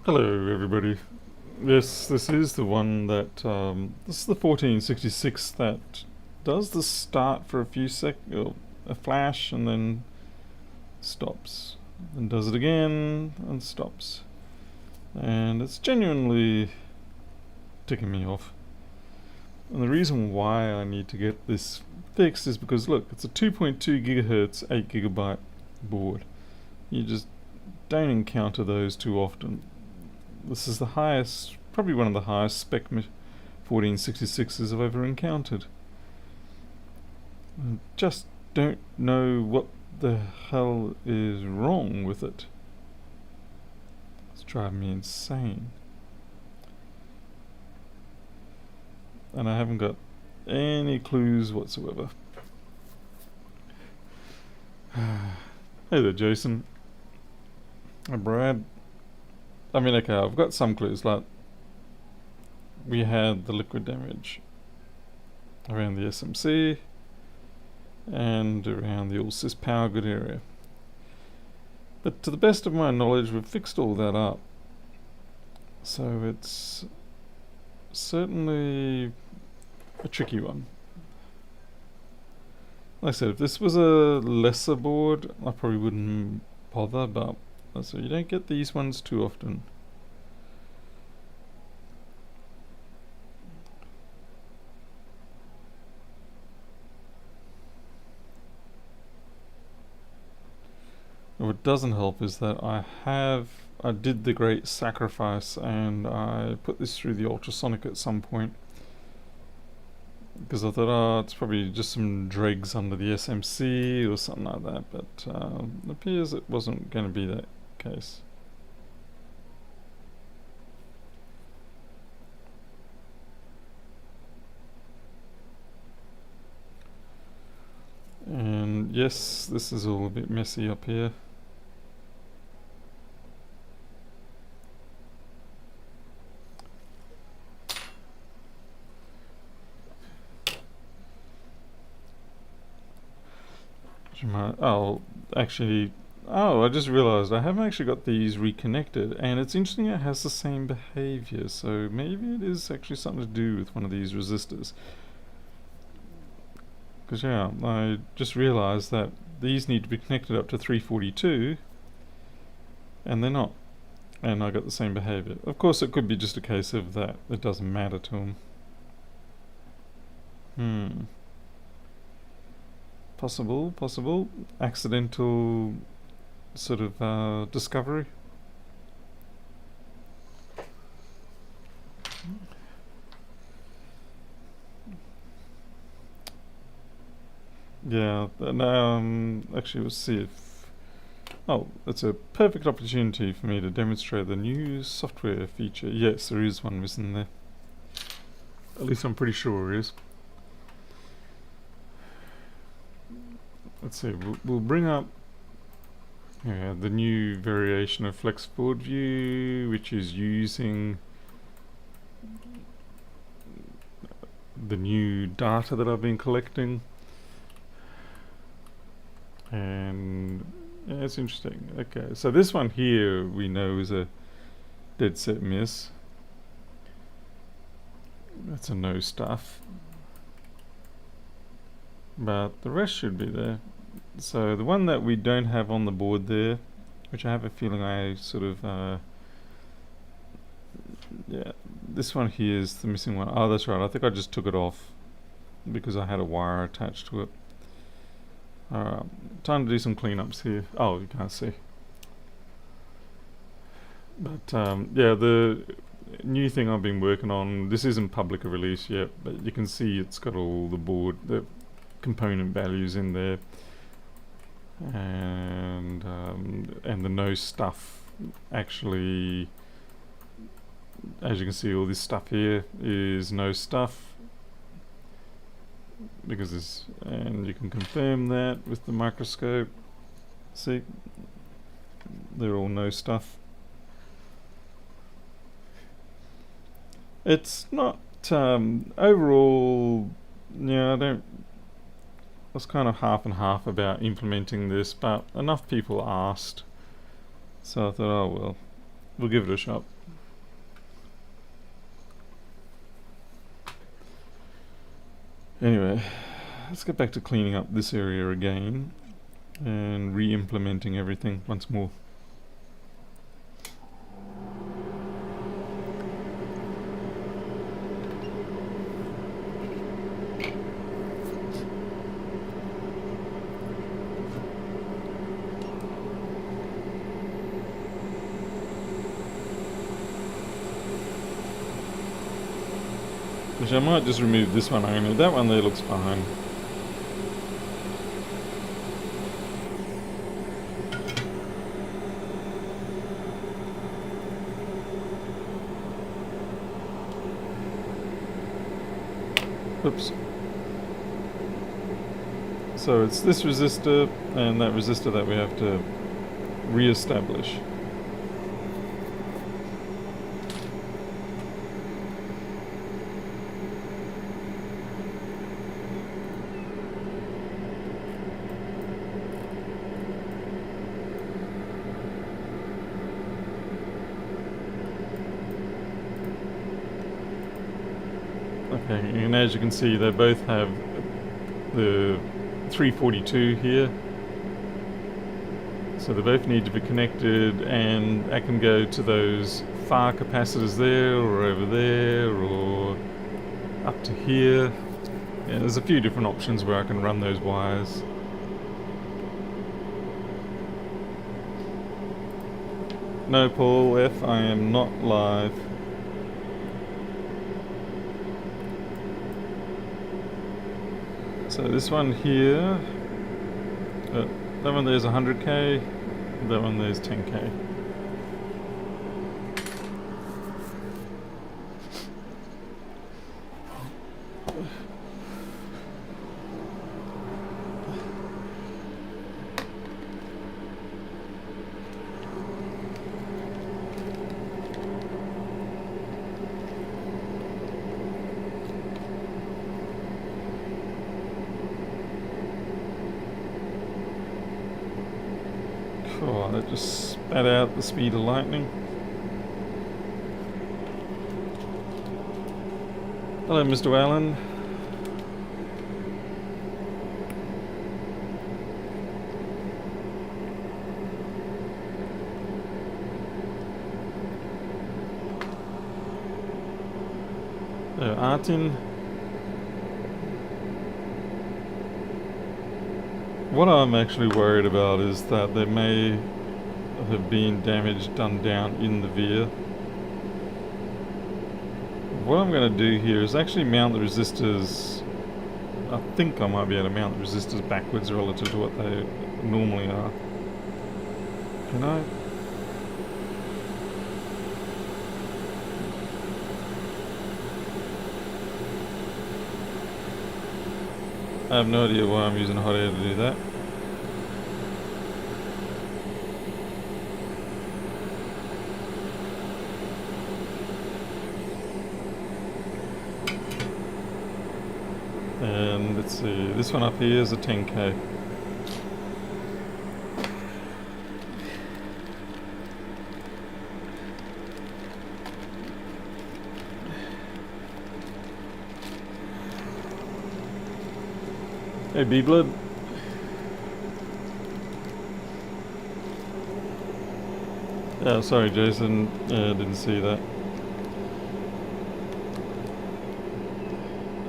Hello, everybody. Yes, this is the one that, this is the 1466 that does the start for a few or a flash and then stops. And does it again and stops. And it's genuinely ticking me off. And the reason why I need to get this fixed is because, look, it's a 2.2 gigahertz 8 gigabyte board. You just don't encounter those too often. This is the highest, probably one of the highest spec 1466s I've ever encountered. I just don't know what the hell is wrong with it. It's driving me insane. And I haven't got any clues whatsoever. Hey there, Jason. Hi, Brad. I mean, okay, I've got some clues. Like, we had the liquid damage around the SMC and around the all-sys power good area. But to the best of my knowledge, we've fixed all that up. So it's certainly a tricky one. Like I said, if this was a lesser board, I probably wouldn't bother, but so you don't get these ones too often. What doesn't help is that I did the great sacrifice and I put this through the ultrasonic at some point because I thought, oh, it's probably just some dregs under the SMC or something like that, but it appears it wasn't going to be that case. And yes, this is all a bit messy up here. Oh, actually, I just realized I haven't actually got these reconnected, and it's interesting it has the same behavior, so maybe it is actually something to do with one of these resistors. Because, yeah, I just realized that these need to be connected up to 342, and they're not. And I got the same behavior. Of course, it could be just a case of that. It doesn't matter to them. Possible. Accidental sort of discovery. Yeah, and actually we'll see if... Oh, it's a perfect opportunity for me to demonstrate the new software feature. Yes, there is one missing there. At least I'm pretty sure there is. Let's see, we'll bring up the new variation of Flex Forward View, which is using the new data that I've been collecting. And yeah, it's interesting. Okay, so this one here we know is a dead set miss. That's a no stuff. But the rest should be there. So the one that we don't have on the board there, which I have a feeling I sort of yeah, this one here is the missing one. Oh, that's right, I think I just took it off because I had a wire attached to it. Alright, time to do some cleanups here. Oh, you can't see. But yeah, the new thing I've been working on, this isn't public release yet, but you can see it's got all the component values in there, and the no stuff. Actually, as you can see, all this stuff here is no stuff because this, and you can confirm that with the microscope. See, they're all no stuff. It's not overall. Yeah, I was kind of half and half about implementing this, but enough people asked, so I thought, oh well, we'll give it a shot. Anyway, let's get back to cleaning up this area again and re-implementing everything once more. Which I might just remove this one only. That one there looks fine. Oops. So it's this resistor and that resistor that we have to re-establish. Okay, and as you can see, they both have the 342 here. So they both need to be connected, and I can go to those far capacitors there, or over there, or up to here. Yeah, there's a few different options where I can run those wires. No, Paul F, I am not live. So this one here, that one there's 100k, that one there's 10k. Cool, that just spat out the speed of lightning. Hello, Mr. Allen. Artin. What I'm actually worried about is that there may have been damage done down in the via. What I'm going to do here is actually mount the resistors. I think I might be able to mount the resistors backwards relative to what they normally are. Can I? I have no idea why I'm using hot air to do that. And let's see, this one up here is a 10k. Hey, B-Blood. Yeah, sorry, Jason. Didn't see that.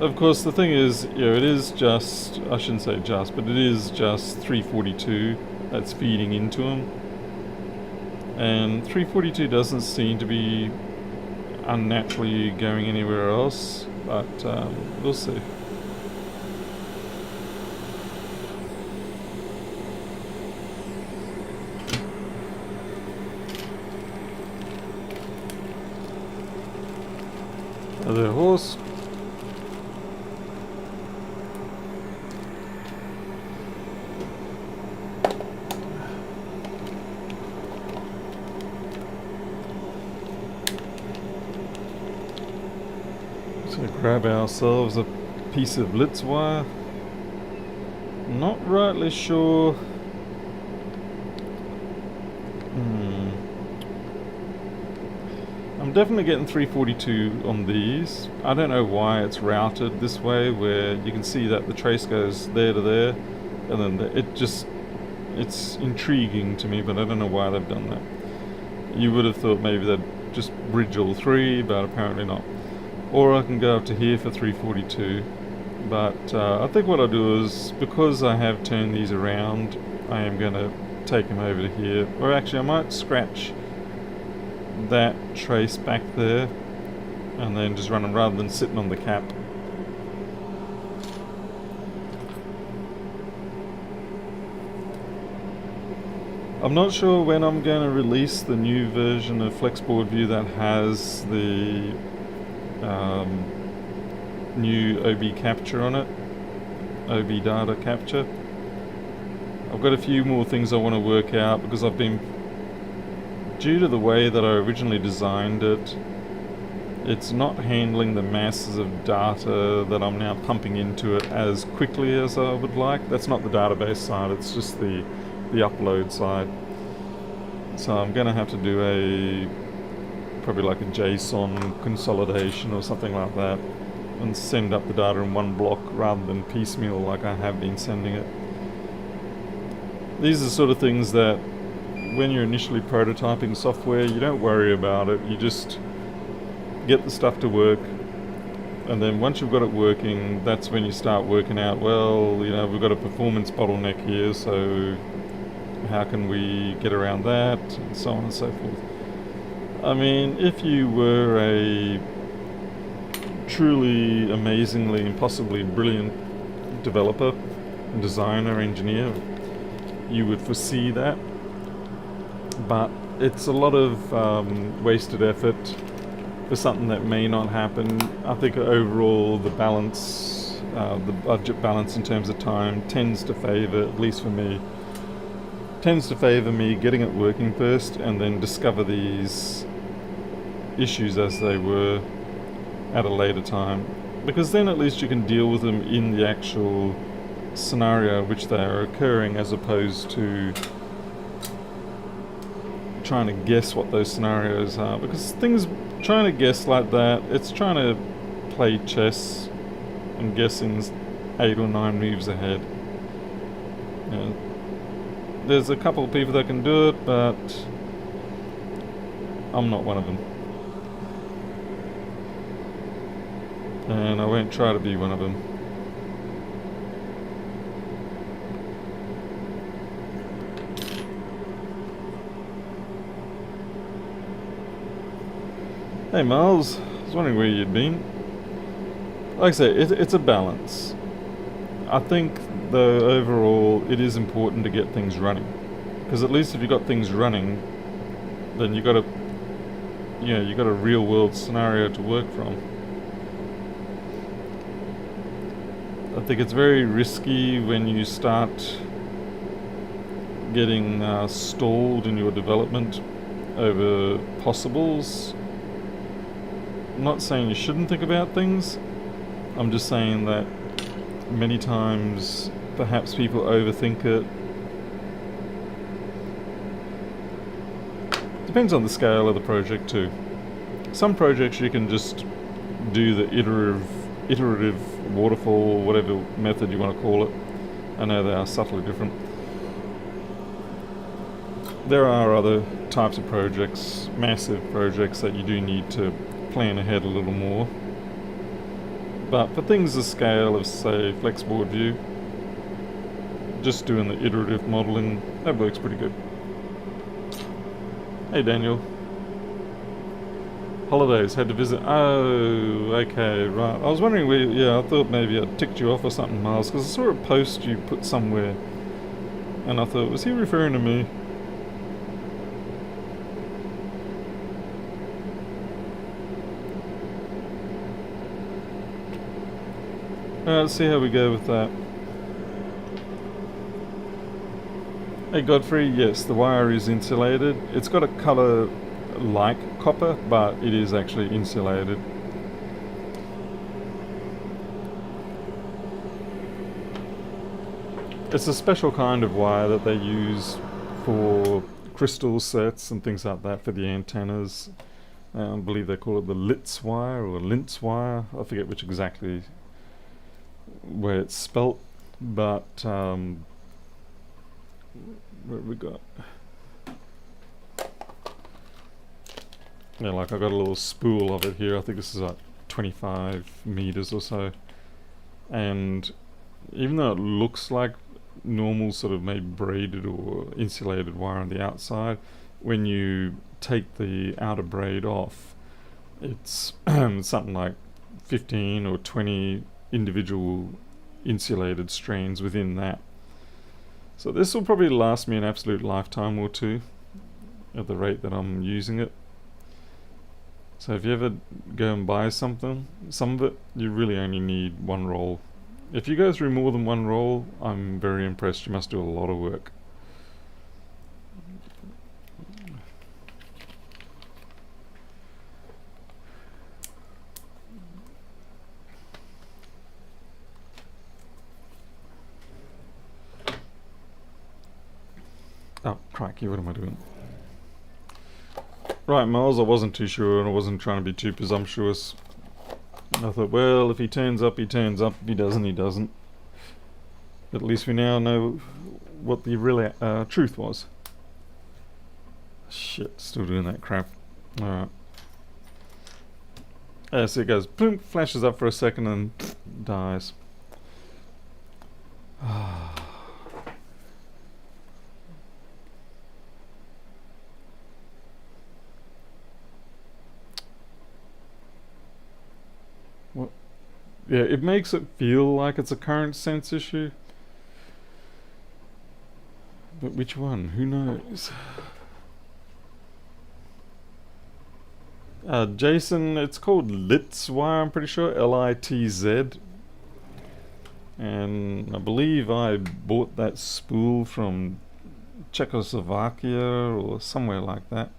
Of course, the thing is, it is just, I shouldn't say just, but it is just 342 that's feeding into them. And 342 doesn't seem to be unnaturally going anywhere else, but we'll see. The horse. So grab ourselves a piece of Litz wire. Not rightly sure. I'm definitely getting 342 on these. I don't know why it's routed this way, where you can see that the trace goes there to there, and then it's intriguing to me, but I don't know why they've done that. You would have thought maybe they'd just bridge all three, but apparently not. Or I can go up to here for 342, but I think what I'll do is, because I have turned these around, I am going to take them over to here. Or actually I might scratch that trace back there and then just run them rather than sitting on the cap. I'm not sure when I'm going to release the new version of Flexboard View that has the new OB capture on it, OB data capture. I've got a few more things I want to work out, because I've been, due to the way that I originally designed it, it's not handling the masses of data that I'm now pumping into it as quickly as I would like. That's not the database side, it's just the upload side. So I'm going to have to do probably like a JSON consolidation or something like that, and send up the data in one block rather than piecemeal like I have been sending it. These are the sort of things that when you're initially prototyping software, you don't worry about it. You just get the stuff to work, and then once you've got it working, that's when you start working out, well, you know, we've got a performance bottleneck here, so how can we get around that, and so on and so forth. I mean, if you were a truly amazingly, impossibly brilliant developer, designer, engineer, you would foresee that. But it's a lot of wasted effort for something that may not happen. I think overall the balance, the budget balance in terms of time tends to favour, at least for me, tends to favour me getting it working first and then discover these issues as they were at a later time, because then at least you can deal with them in the actual scenario which they are occurring, as opposed to trying to guess what those scenarios are. Because trying to guess like that, it's trying to play chess and guessing 8 or 9 moves ahead. You know, there's a couple of people that can do it, but I'm not one of them. And I won't try to be one of them. Hey Miles, I was wondering where you'd been. Like I say, it's a balance. I think though overall it is important to get things running, because at least if you've got things running, then you got a real world scenario to work from. I think it's very risky when you start getting stalled in your development over possibles. I'm not saying you shouldn't think about things. I'm just saying that many times perhaps people overthink it. Depends on the scale of the project too. Some projects you can just do the iterative waterfall, whatever method you want to call it. I know they are subtly different. There are other types of projects, massive projects, that you do need to plan ahead a little more. But for things the scale of, say, Flexboard View, just doing the iterative modeling, that works pretty good. Hey Daniel. Holidays, had to visit. Oh, okay, right. I was wondering where, I thought maybe I'd ticked you off or something, Miles, because I saw a post you put somewhere, and I thought, was he referring to me? Let's see how we go with that. Hey Godfrey, yes, the wire is insulated. It's got a colour like copper, but it is actually insulated. It's a special kind of wire that they use for crystal sets and things like that for the antennas. I believe they call it the Litz wire or Lintz wire. I forget which exactly way it's spelt, but what have we got? Yeah, like I got a little spool of it here. I think this is like 25 meters or so, and even though it looks like normal sort of maybe braided or insulated wire on the outside, when you take the outer braid off, it's something like 15 or 20 individual insulated strands within that. So this will probably last me an absolute lifetime or two at the rate that I'm using it. So if you ever go and buy something, some of it you really only need one roll. If you go through more than one roll, I'm very impressed. You must do a lot of work. Oh, crikey, what am I doing? Right, Miles, I wasn't too sure and I wasn't trying to be too presumptuous. I thought, well, if he turns up, he turns up. If he doesn't, he doesn't. But at least we now know what the real truth was. Shit, still doing that crap. Alright. So it goes, boom, flashes up for a second and dies. What? Yeah, it makes it feel like it's a current sense issue. But which one? Who knows? Jason, it's called Litz wire, I'm pretty sure. Litz. And I believe I bought that spool from Czechoslovakia or somewhere like that.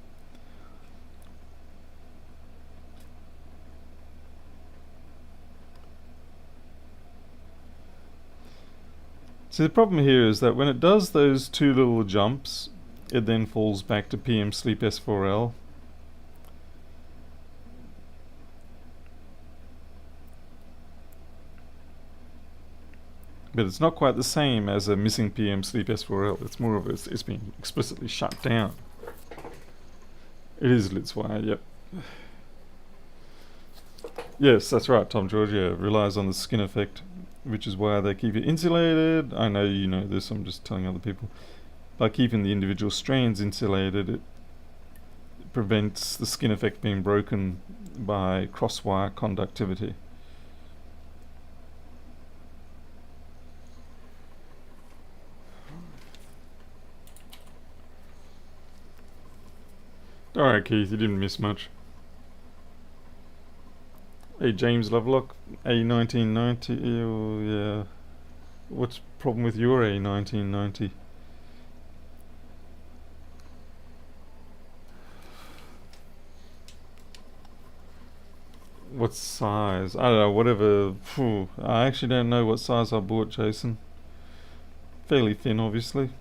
See, the problem here is that when it does those two little jumps, it then falls back to PM Sleep S4L. But it's not quite the same as a missing PM Sleep S4L. It's more of it's been explicitly shut down. It is Litz wire, yep. Yes, that's right, Tom George. Yeah, relies on the skin effect, which is why they keep it insulated. I know you know this, I'm just telling other people. By keeping the individual strands insulated, it prevents the skin effect being broken by cross-wire conductivity. Alright, Keith, you didn't miss much. Hey, James Lovelock, A1990, oh, yeah. What's the problem with your A1990? What size? I don't know, whatever. Phew, I actually don't know what size I bought, Jason. Fairly thin, obviously.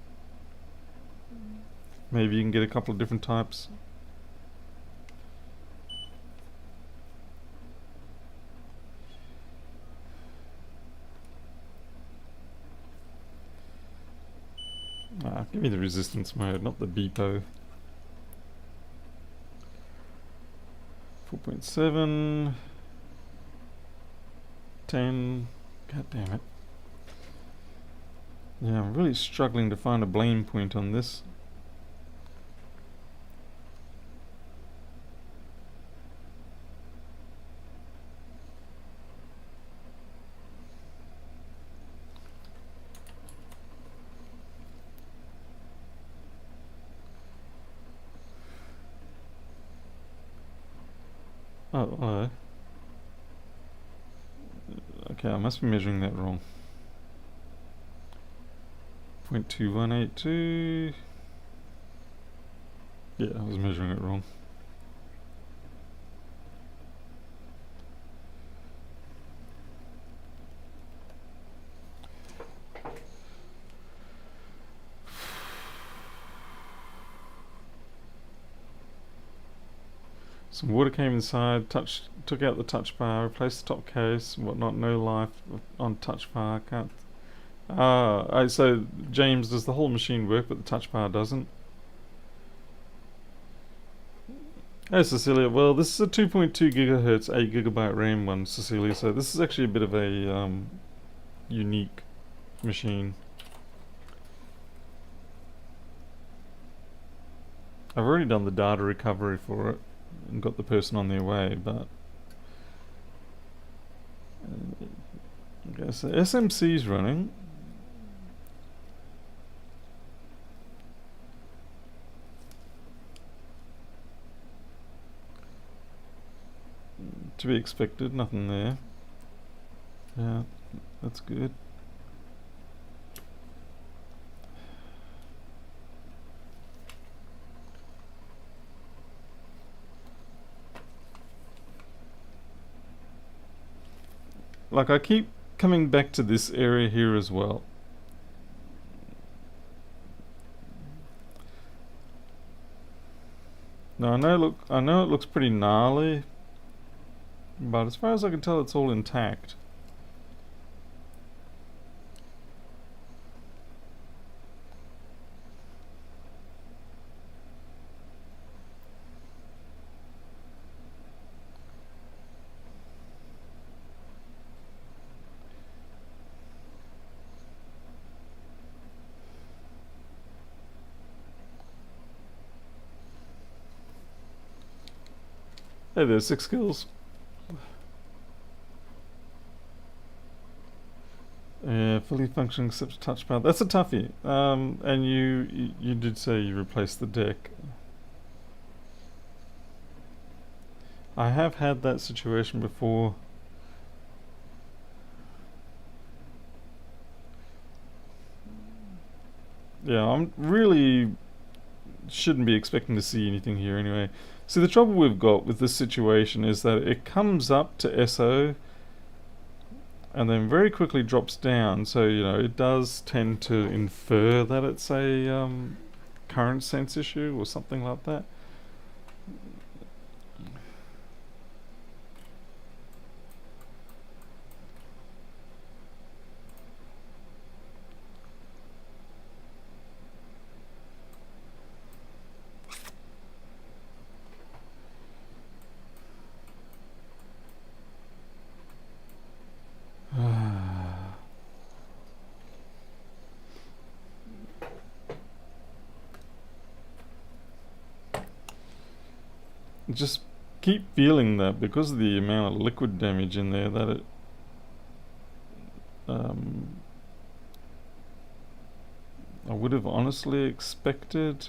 Maybe you can get a couple of different types. Give me the resistance mode, not the BPO. 4.7, 10. God damn it. Yeah, I'm really struggling to find a blame point on this. Oh, okay, I must be measuring that wrong. 0.2182. Yeah, I was measuring it wrong. Some water came inside, took out the touch bar, replaced the top case and whatnot. No life on touch bar. Can't. So James, does the whole machine work, but the touch bar doesn't? Hey Cecilia, well this is a 2.2 gigahertz 8 gigabyte RAM one, Cecilia, so this is actually a bit of a unique machine. I've already done the data recovery for it and got the person on their way, but okay, so SMC's running. To be expected, nothing there. Yeah, that's good. Like, I keep coming back to this area here as well. Now I know it looks pretty gnarly, but as far as I can tell, it's all intact. Hey there, 6 kills. Yeah, fully functioning except touchpad. That's a toughie. And you did say you replaced the deck. I have had that situation before. Yeah, I'm really shouldn't be expecting to see anything here anyway. So the trouble we've got with this situation is that it comes up to SO and then very quickly drops down, so you know it does tend to infer that it's a current sense issue or something like that. Just keep feeling that because of the amount of liquid damage in there that it I would have honestly expected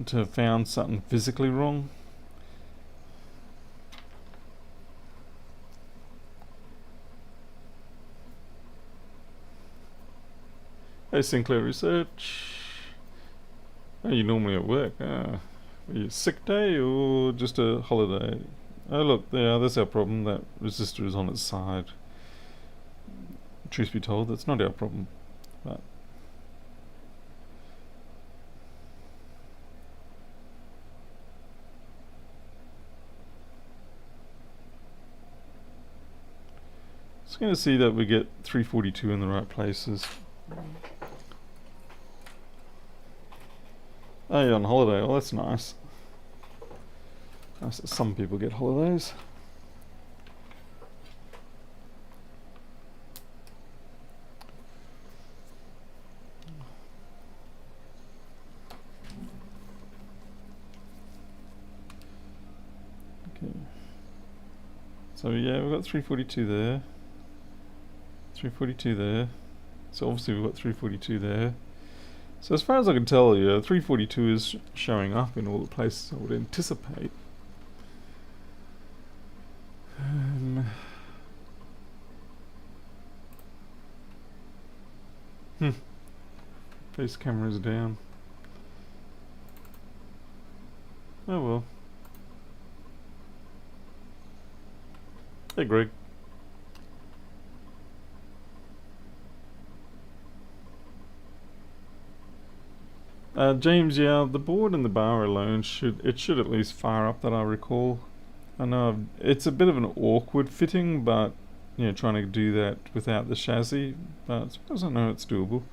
to have found something physically wrong. Hey Sinclair Research. Are you normally at work? Are you sick day or just a holiday? Oh look, there's our problem. That resistor is on its side. Truth be told, that's not our problem. But just going to see that we get 342 in the right places. Oh, you're on holiday. Oh, that's nice. Nice that some people get holidays. Okay. So yeah, we've got 342 there. 342 there. So obviously we've got 342 there. So as far as I can tell, yeah, 342 is showing up in all the places I would anticipate. Face camera's down. Oh well. Hey Greg. James, yeah, the board and the bar alone should at least fire up that I recall. I know it's a bit of an awkward fitting, but trying to do that without the chassis, but I suppose I know it's doable.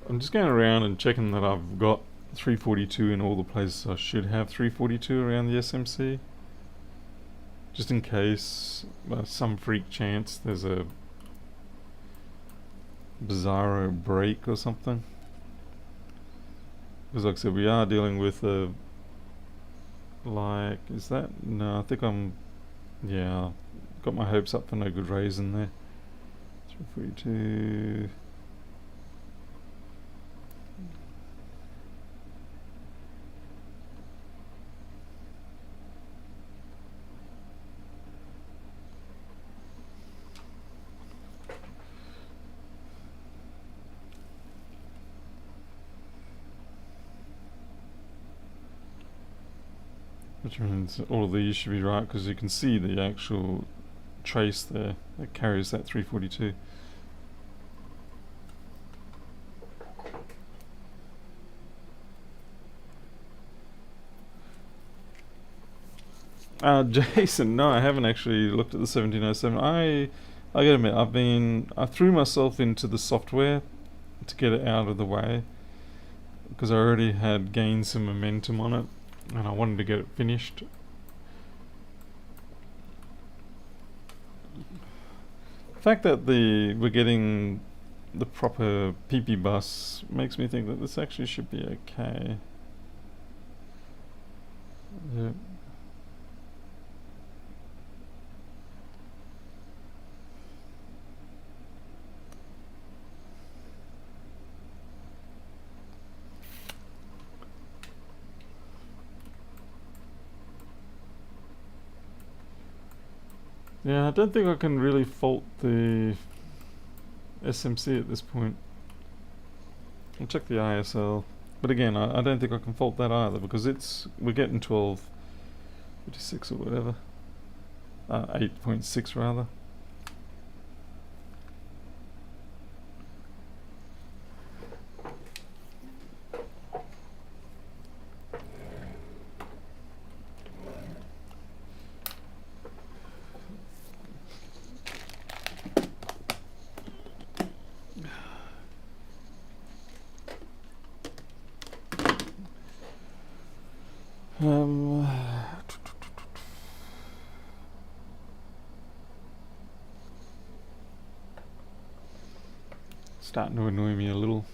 I'm just going around and checking that I've got 342 in all the places I should have 342 around the SMC. Just in case, some freak chance there's a bizarro break or something. Because like I said, we are dealing with a... is that? No, I think yeah, got my hopes up for no good reason there. 342... Which means all of these should be right because you can see the actual trace there that carries that 342. Jason, no, I haven't actually looked at the 1707. I gotta admit, I threw myself into the software to get it out of the way because I already had gained some momentum on it and I wanted to get it finished. The fact that we're getting the proper PP bus makes me think that this actually should be okay. Yeah. Yeah, I don't think I can really fault the SMC at this point. I'll check the ISL. But again, I don't think I can fault that either because we're getting 1256 or whatever. 8.6 rather. Starting to annoy me a little.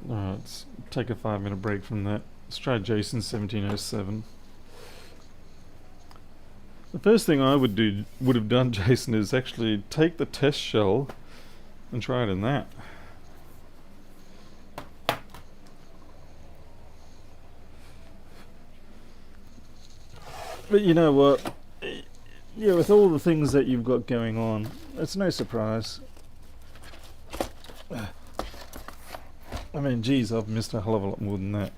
Alright, let's take a 5-minute break from that. Let's try Jason 1707. The first thing I would have done, Jason, is actually take the test shell and try it in that. But you know what? Yeah, with all the things that you've got going on, it's no surprise. I mean, geez, I've missed a hell of a lot more than that.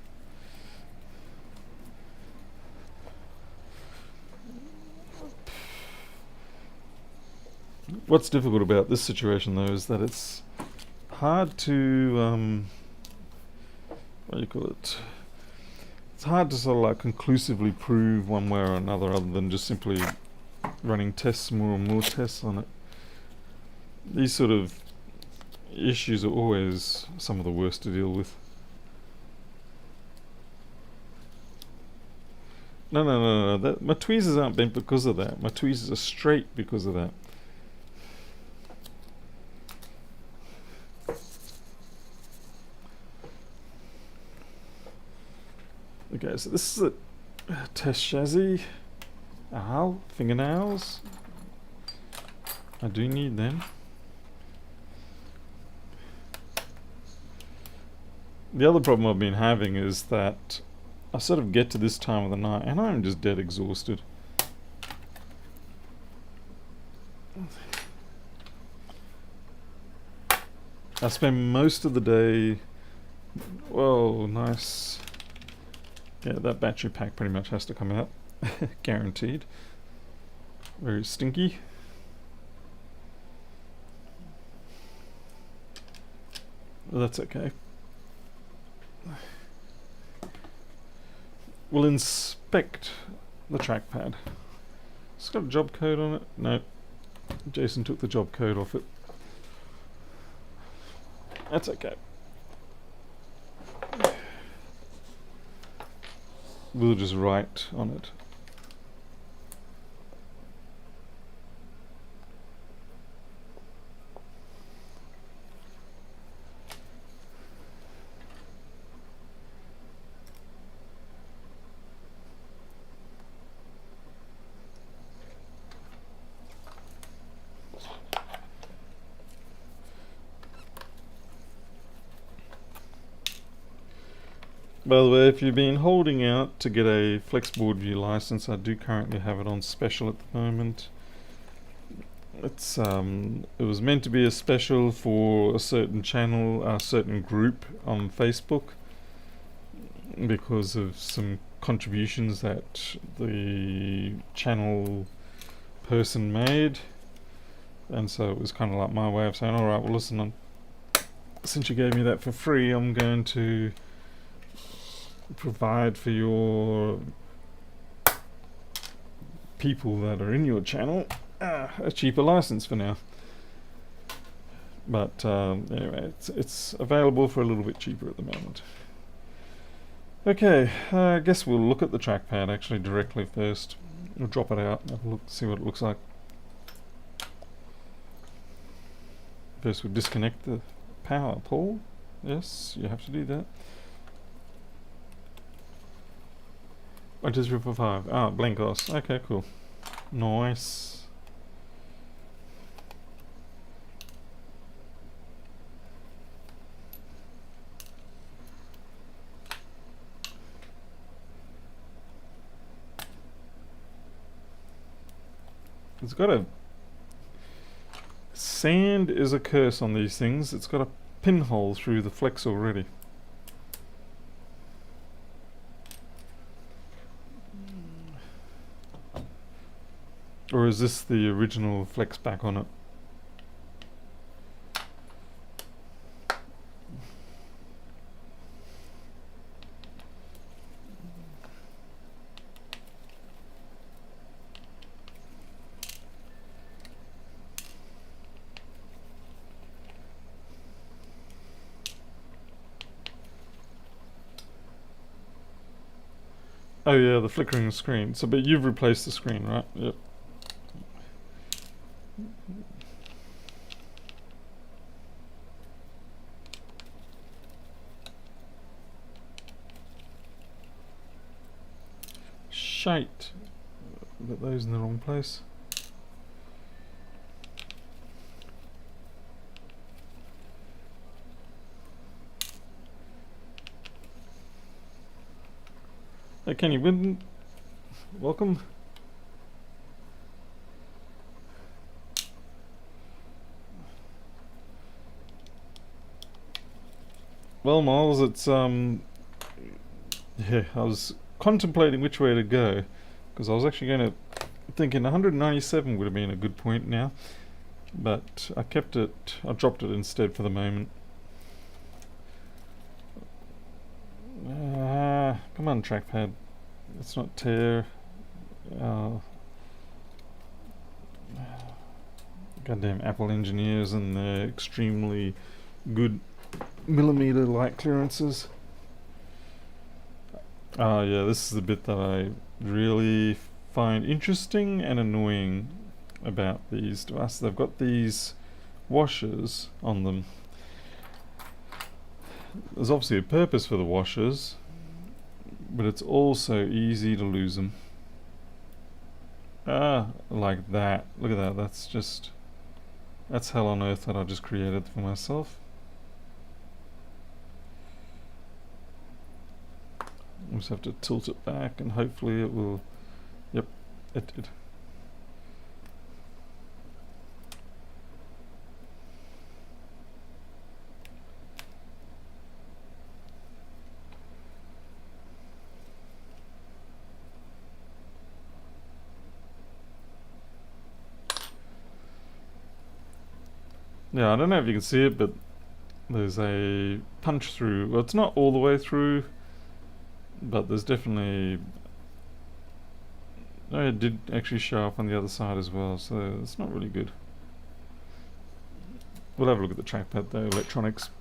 What's difficult about this situation, though, is that it's hard to, what do you call it? It's hard to sort of like conclusively prove one way or another other than just simply running tests, more and more tests on it. These sort of issues are always some of the worst to deal with. No. My tweezers aren't bent because of that. My tweezers are straight because of that. Okay, so this is a test chassis. Ow, fingernails. I do need them. The other problem I've been having is that I sort of get to this time of the night and I'm just dead exhausted. I spend most of the day... Whoa, nice. Yeah, that battery pack pretty much has to come out. Guaranteed. Very stinky. Well, that's okay. We'll inspect the trackpad. It's got a job code on it. No, Jason took the job code off it. That's okay. We'll just write on it. By the way, if you've been holding out to get a Flexboard View license, I do currently have it on special at the moment. It was meant to be a special for a certain channel, a certain group on Facebook, because of some contributions that the channel person made, and so it was kind of like my way of saying, alright, well listen, since you gave me that for free, I'm going to provide for your people that are in your channel a cheaper license for now. But anyway, it's available for a little bit cheaper at the moment. Okay, I guess we'll look at the trackpad actually directly first. We'll drop it out and have a look, see what it looks like. First we'll disconnect the power pole. Yes, you have to do that. 1, 2, 3, 4, 5. Ah, blank OS. Okay, cool. Nice. It's got a... Sand is a curse on these things. It's got a pinhole through the flex already. Or is this the original flex back on it? Oh yeah, the flickering screen. So, but you've replaced the screen, right? Yep. Shite. Put those in the wrong place. Hey Kenny, welcome. Well, Miles, it's yeah, I was contemplating which way to go, because I was actually going to thinking 197 would have been a good point now, but I dropped it instead for the moment. Come on, trackpad. Let's not tear. Goddamn Apple engineers and their extremely good millimeter light clearances. Yeah, this is the bit that I really find interesting and annoying about these devices. They've got these washers on them. There's obviously a purpose for the washers, but it's also easy to lose them. Like that. Look at that. That's hell on earth that I just created for myself. We'll just have to tilt it back and hopefully it will. Yep, it did. Yeah, I don't know if you can see it, but there's a punch through. Well, it's not all the way through, but there's definitely. No, it did actually show up on the other side as well, so it's not really good. We'll have a look at the trackpad though, electronics.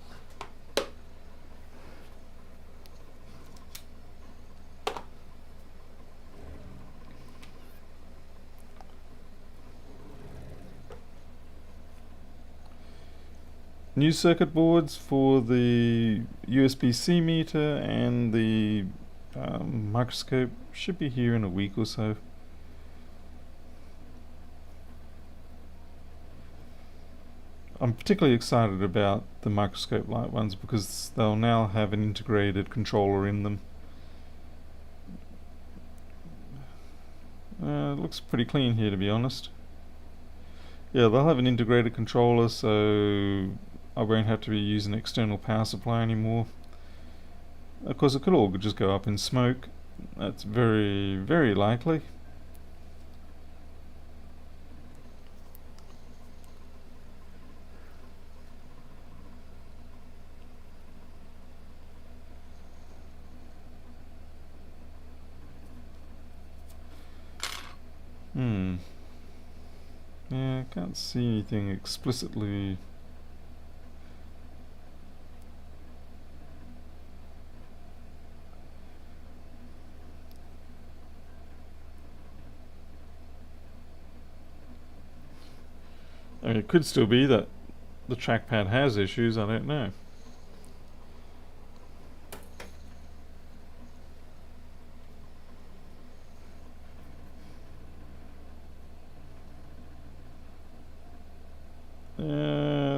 New circuit boards for the USB-C meter and the microscope should be here in a week or so. I'm particularly excited about the microscope light ones because they'll now have an integrated controller in them. It looks pretty clean here, to be honest. Yeah, they'll have an integrated controller, so I won't have to use an external power supply anymore. Of course, it could all just go up in smoke. That's very, very likely. Yeah, I can't see anything explicitly. I mean, it could still be that the trackpad has issues, I don't know.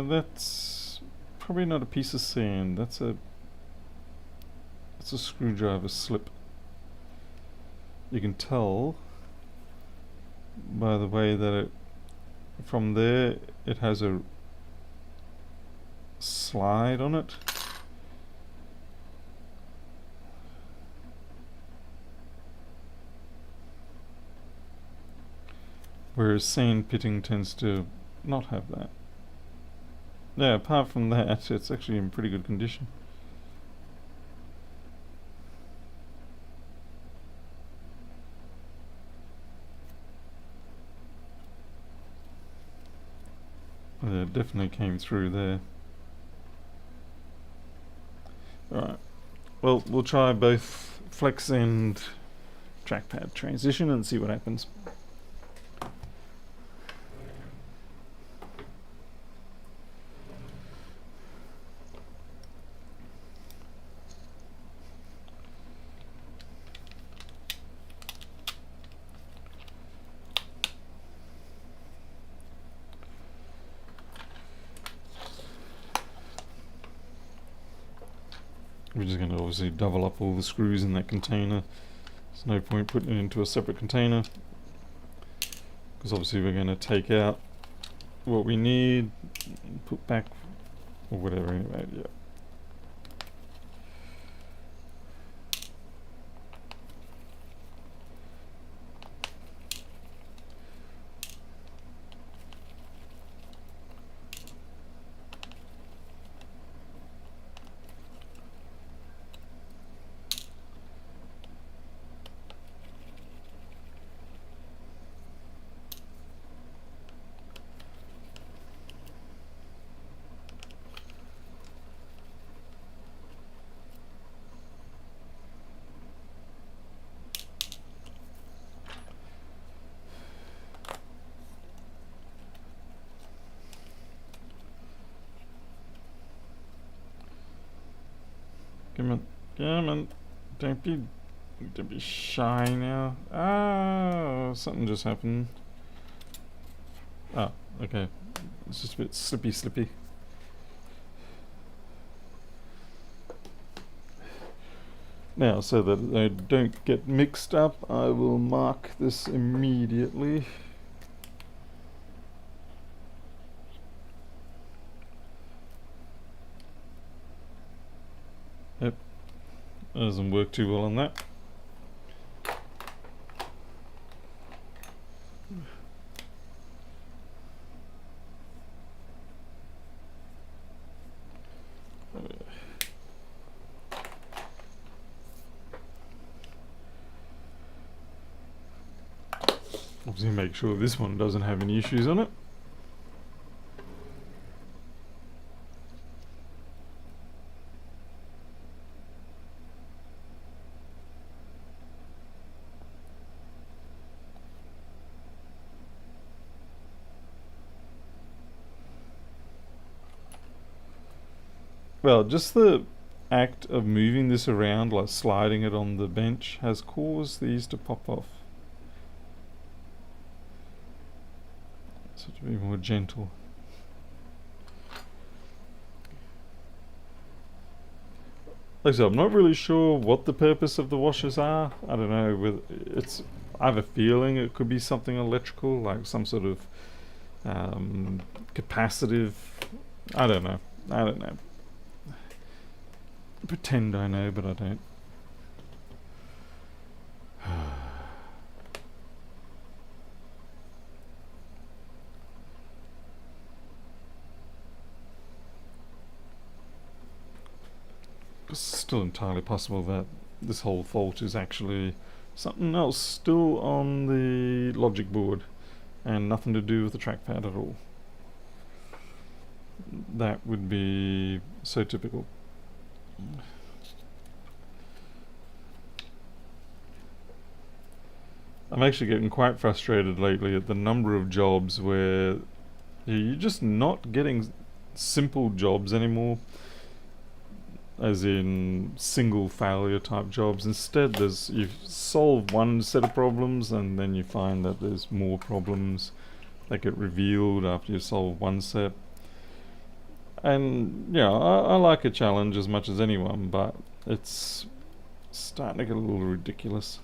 That's probably not a piece of sand. That's a screwdriver slip. You can tell by the way that it, from there, it has a slide on it. Whereas sand pitting tends to not have that. Yeah, apart from that, it's actually in pretty good condition. Yeah, it definitely came through there. Alright, well, we'll try both flex and trackpad transition and see what happens. We're just going to obviously double up all the screws in that container. There's no point putting it into a separate container because obviously we're going to take out what we need, put back or whatever anyway. Yeah. Come on, don't be shy now. Ah, something just happened. Ah, okay. It's just a bit slippy. Now, so that they don't get mixed up, I will mark this immediately. Yep, doesn't work too well on that. Obviously make sure this one doesn't have any issues on it. Well, just the act of moving this around, like sliding it on the bench, has caused these to pop off. So to be more gentle. Like I said, I'm not really sure what the purpose of the washers are. I don't know whether it's. I have a feeling it could be something electrical, like some sort of capacitive. I don't know. I don't know. Pretend I know, but I don't. It's still entirely possible that this whole fault is actually something else still on the logic board and nothing to do with the trackpad at all. That would be so typical. I'm actually getting quite frustrated lately at the number of jobs where you're just not getting simple jobs anymore, as in single failure type jobs. Instead, you solve one set of problems and then you find that there's more problems that get revealed after you solve one set. And yeah, I like a challenge as much as anyone, but it's starting to get a little ridiculous.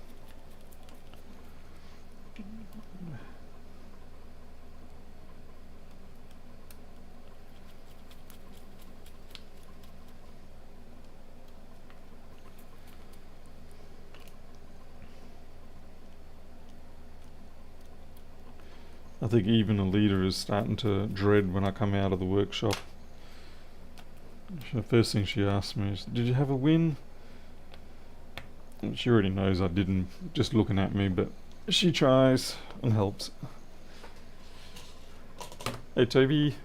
I think even a leader is starting to dread when I come out of the workshop. The first thing she asked me is, "Did you have a win?" And she already knows I didn't, just looking at me, but she tries and helps. Hey Toby.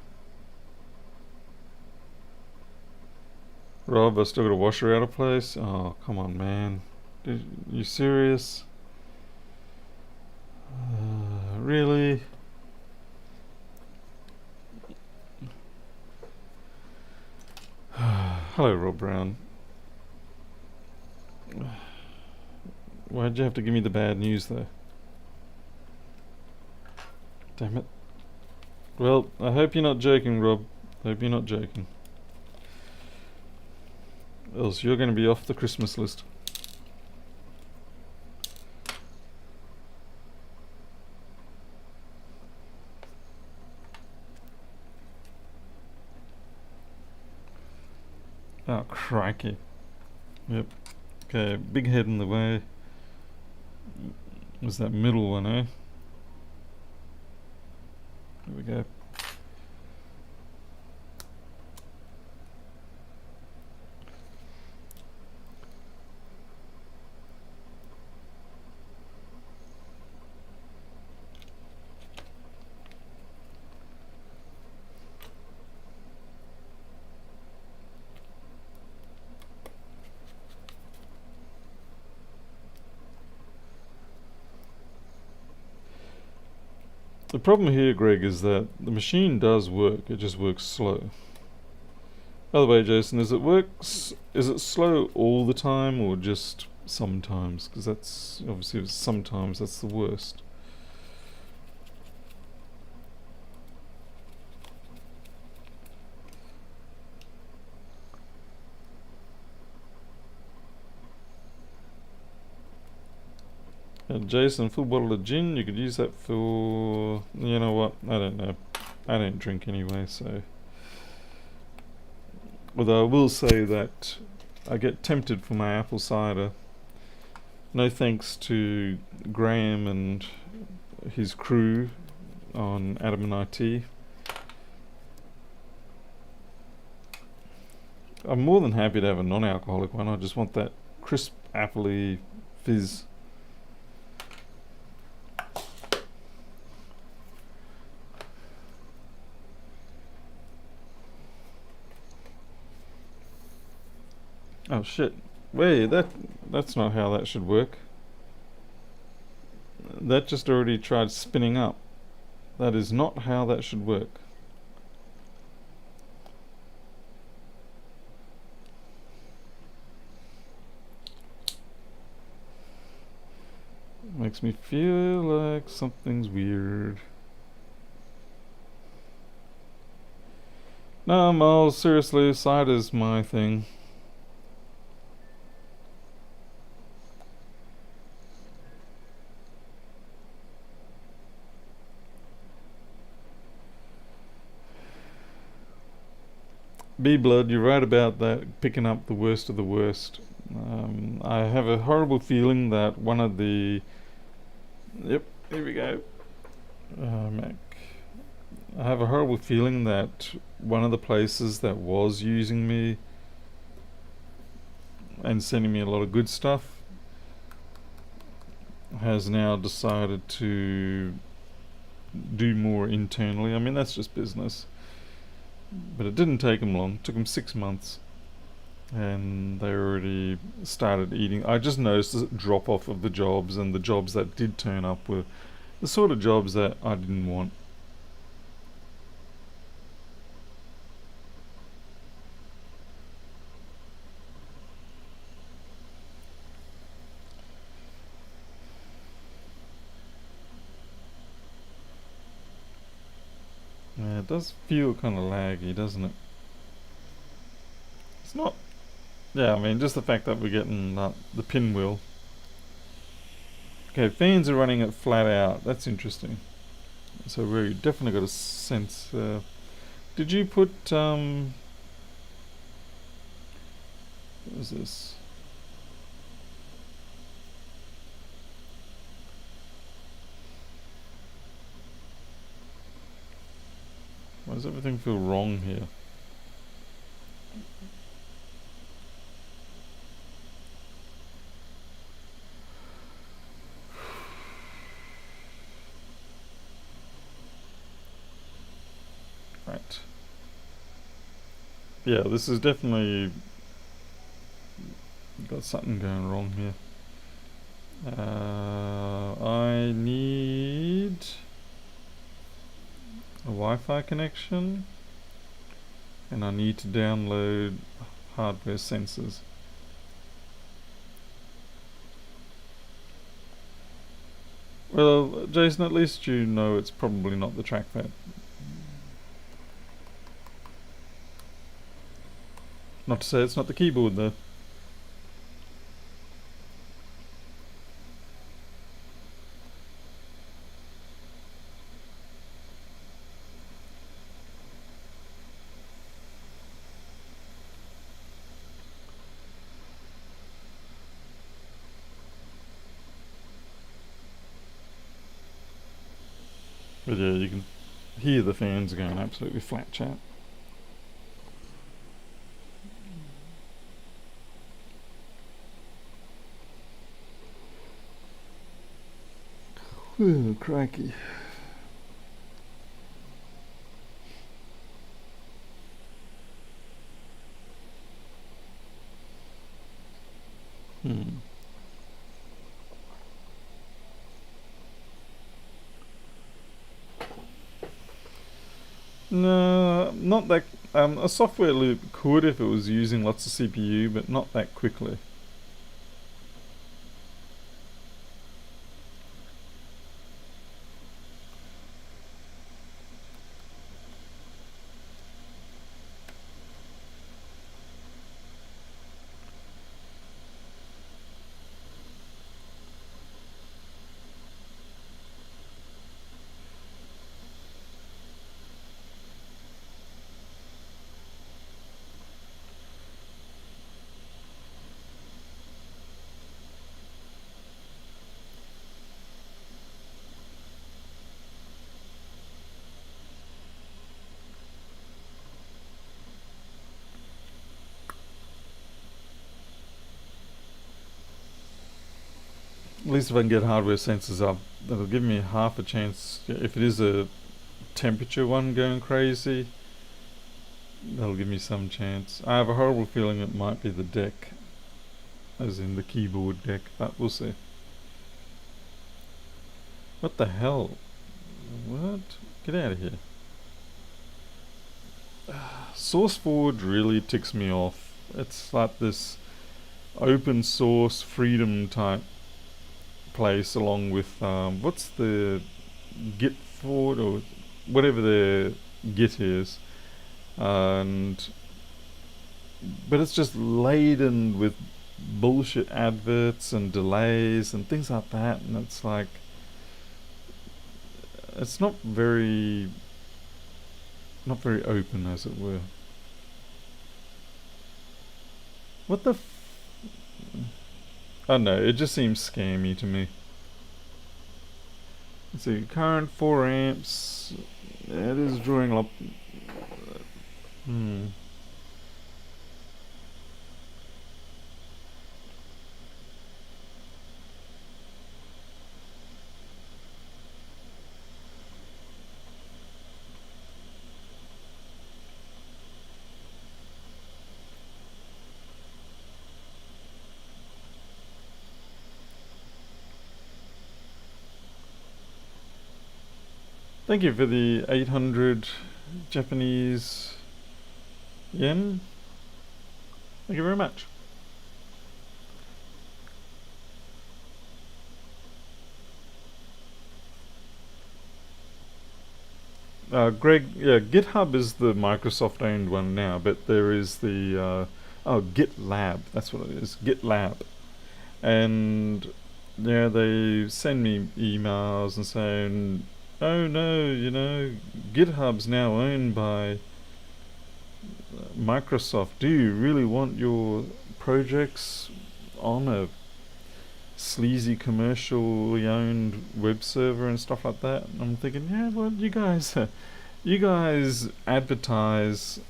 Rob, I still got a washer out of place? Oh, come on, man. You serious? Really? Hello, Rob Brown. Why'd you have to give me the bad news, though? Damn it. Well, I hope you're not joking, Rob. I hope you're not joking. Else you're going to be off the Christmas list. Oh, crikey. Yep. Okay, big head in the way. Was that middle one, eh? There we go. The problem here, Greg, is that the machine does work, it just works slow. By the way, Jason, is it slow all the time or just sometimes? Because that's, obviously, sometimes that's the worst. Jason, full bottle of gin. You could use that for. You know what? I don't know. I don't drink anyway, so. Although I will say that I get tempted for my apple cider. No thanks to Graham and his crew on Adam and IT. I'm more than happy to have a non-alcoholic one. I just want that crisp, appley fizz. Oh shit! Wait, that's not how that should work. That just already tried spinning up. That is not how that should work. Makes me feel like something's weird. No, Miles, seriously, cider's my thing. B-Blood, you're right about that, picking up the worst of the worst. I have a horrible feeling that one of the... Yep, here we go. Mac. I have a horrible feeling that one of the places that was using me and sending me a lot of good stuff has now decided to do more internally. I mean, that's just business. But it didn't take them long. It took them 6 months. And they already started eating. I just noticed a drop off of the jobs, and the jobs that did turn up were the sort of jobs that I didn't want. Yeah, it does feel kind of laggy, doesn't it? It's not. Yeah, I mean, just the fact that we're getting the pinwheel. Okay, fans are running it flat out. That's interesting. So we definitely got a sense. Did you put what is this? Why does everything feel wrong here? Right. Yeah, this is definitely got something going wrong here. I need a Wi-Fi connection, and I need to download hardware sensors. Well, Jason, at least you know it's probably not the trackpad. Not to say it's not the keyboard, though. But yeah, you can hear the fans going absolutely flat, chat. Oh, crikey. Hmm. No, not that. A software loop could if it was using lots of CPU, but not that quickly. At least if I can get hardware sensors up, that'll give me half a chance. If it is a temperature one going crazy, that'll give me some chance. I have a horrible feeling it might be the deck, as in the keyboard deck, but we'll see. What the hell? What? Get out of here. SourceForge really ticks me off. It's like this open source freedom type place, along with what's the Gitford or whatever the Git is, and but it's just laden with bullshit adverts and delays and things like that, and it's like it's not very open, as it were. What the I don't know, it just seems scammy to me. Let's see, current 4 amps. It is drawing up. Hmm. Thank you for the 800 Japanese yen. Thank you very much. Greg, yeah, GitHub is the Microsoft owned one now, but there is the GitLab. That's what it is, GitLab, and yeah, they send me emails and saying, "Oh no, GitHub's now owned by Microsoft. Do you really want your projects on a sleazy commercially owned web server and stuff like that?" And I'm thinking, yeah, well, you guys advertise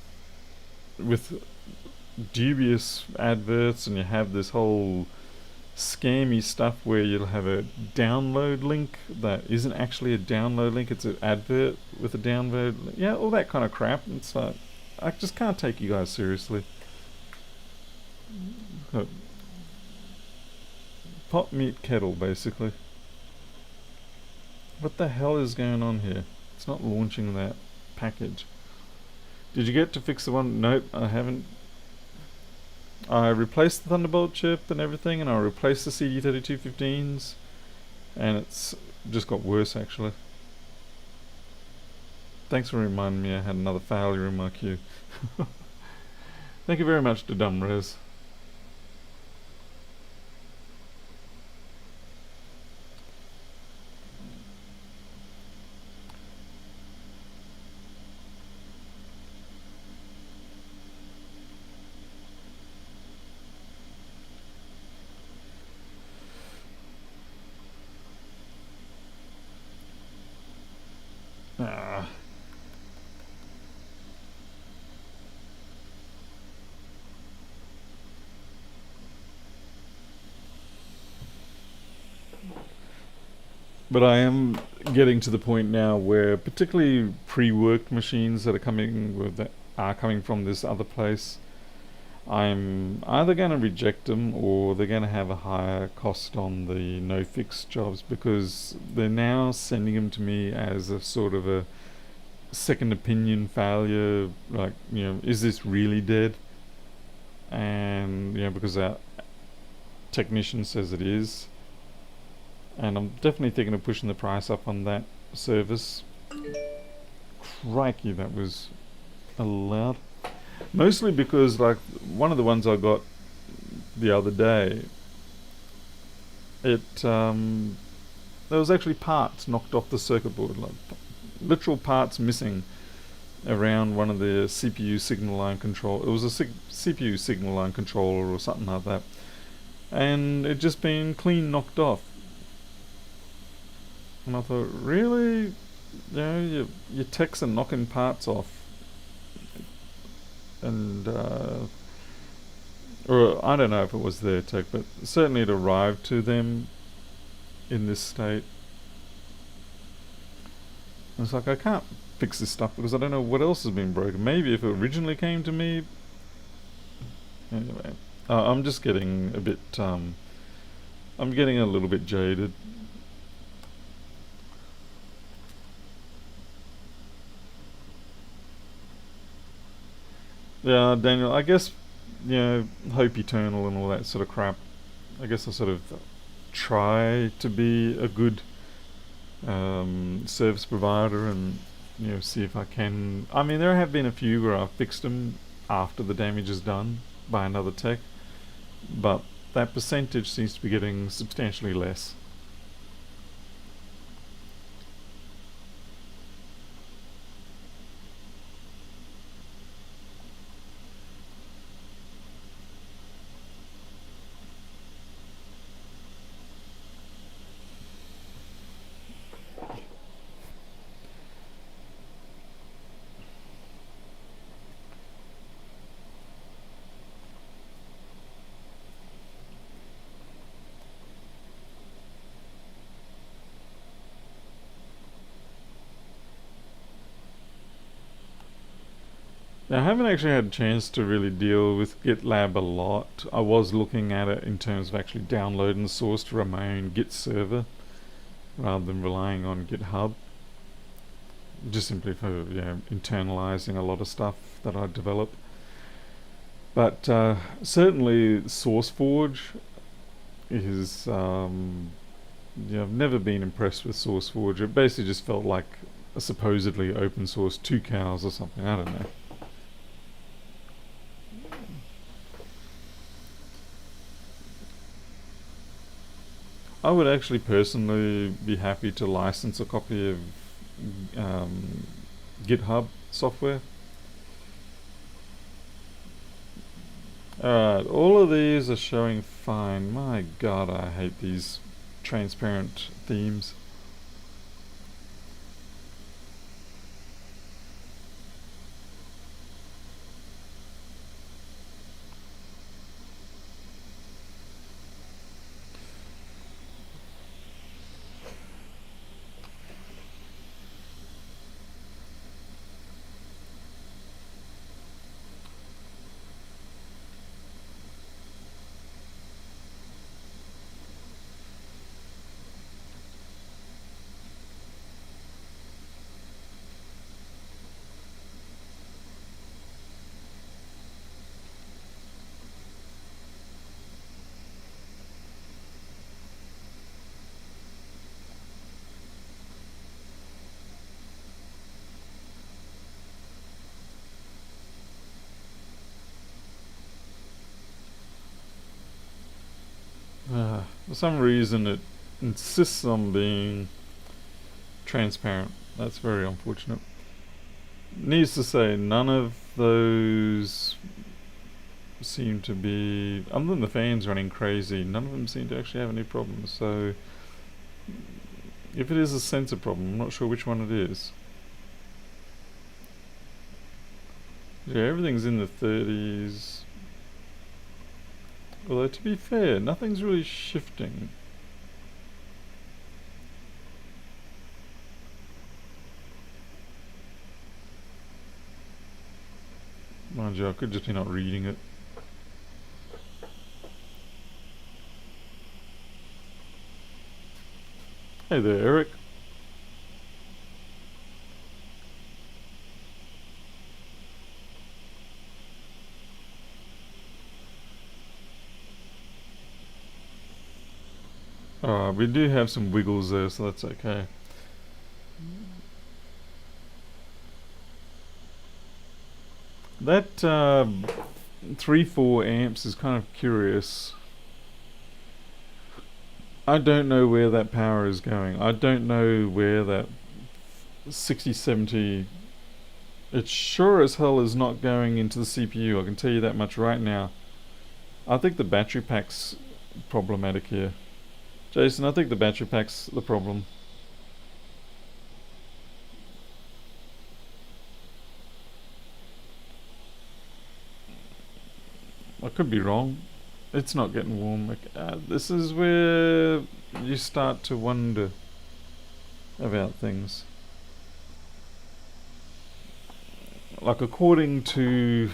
with dubious adverts, and you have this whole scammy stuff where you'll have a download link that isn't actually a download link, it's an advert with a download yeah, all that kind of crap. It's like, I just can't take you guys seriously. Pot meat kettle, basically. What the hell is going on here? It's not launching that package. Did you get to fix the one? Nope, I haven't. I replaced the Thunderbolt chip and everything, and I replaced the CD3215s, and it's just got worse, actually. Thanks for reminding me I had another failure in my queue. Thank you very much to Dumrez. Ah. But I am getting to the point now where, particularly pre-worked machines that are coming from this other place, I'm either going to reject them, or they're going to have a higher cost on the no-fix jobs, because they're now sending them to me as a sort of a second opinion failure. Like, is this really dead? And because our technician says it is, and I'm definitely thinking of pushing the price up on that service. Crikey, that was loud. Mostly because, like, one of the ones I got the other day, there was actually parts knocked off the circuit board, like literal parts missing around one of the CPU signal line control. It was a CPU signal line controller or something like that, and it just been clean knocked off. And I thought, really, your techs are knocking parts off, and or I don't know if it was their tech, but certainly it arrived to them in this state. And it's like I can't fix this stuff because I don't know what else has been broken. Maybe if it originally came to me. Anyway, I'm just getting a bit. I'm getting a little bit jaded. Yeah, Daniel. I guess hope eternal and all that sort of crap. I guess I sort of try to be a good service provider and see if I can. I mean, there have been a few where I've fixed them after the damage is done by another tech, but that percentage seems to be getting substantially less. Now, I haven't actually had a chance to really deal with GitLab a lot. I was looking at it in terms of actually downloading the source to run my own Git server rather than relying on GitHub, just simply for internalizing a lot of stuff that I develop. But certainly SourceForge is I've never been impressed with SourceForge. It basically just felt like a supposedly open source 2cows or something. I don't know. I would actually personally be happy to license a copy of um, GitHub software. Alright, all of these are showing fine. My god, I hate these transparent themes. For some reason, it insists on being transparent. That's very unfortunate. Needs to say, none of those seem to be, other than the fans running crazy, none of them seem to actually have any problems. So, if it is a sensor problem, I'm not sure which one it is. Yeah, everything's in the 30s. Although, to be fair, nothing's really shifting. Mind you, I could just be not reading it. Hey there, Eric. Alright, we do have some wiggles there, so that's okay. That 3-4 amps is kind of curious. I don't know where that power is going. I don't know where that 6070. It sure as hell is not going into the CPU. I can tell you that much right now. I think the battery pack's problematic here. Jason, I think the battery pack's the problem. I could be wrong. It's not getting warm. This is where you start to wonder about things. Like according to,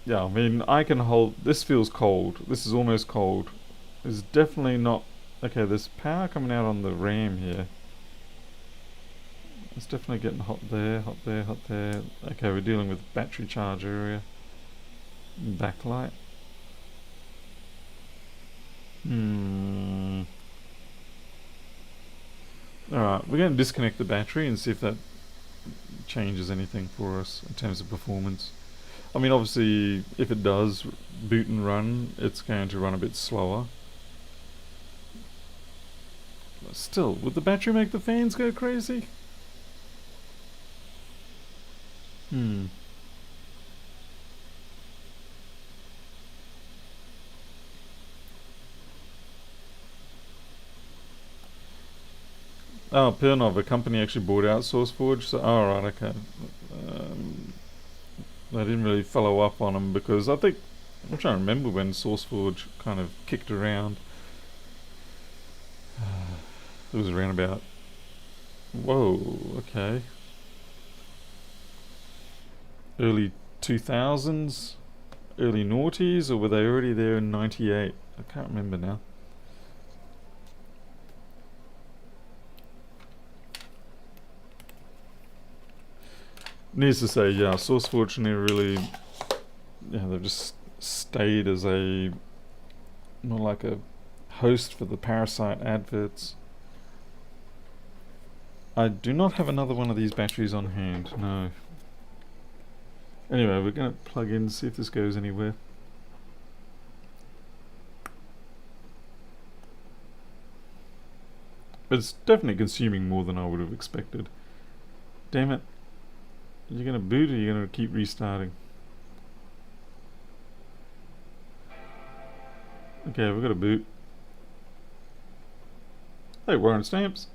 yeah, I mean, I can hold. This feels cold. This is almost cold. It's definitely not. Okay, there's power coming out on the RAM here. It's definitely getting hot there, hot there, hot there. Okay, we're dealing with battery charge area. Backlight. Alright, we're going to disconnect the battery and see if that changes anything for us in terms of performance. I mean, obviously, if it does boot and run, it's going to run a bit slower. But still, would the battery make the fans go crazy? Oh, Pernov, a company actually bought out SourceForge. So, oh, right, okay. Um, I didn't really follow up on them because I think I'm trying to remember when SourceForge kind of kicked around. It was around about. Whoa, okay. Early 2000s, early noughties, or were they already there in '98? I can't remember now. Needs to say, yeah, SourceForge never really, yeah, they've just stayed as a more like a host for the Parasite adverts. I do not have another one of these batteries on hand, no. Anyway, we're going to plug in, see if this goes anywhere. But it's definitely consuming more than I would have expected. Damn it. Are you going to boot or are you going to keep restarting? Okay, we've got a boot. Hey, warrant stamps.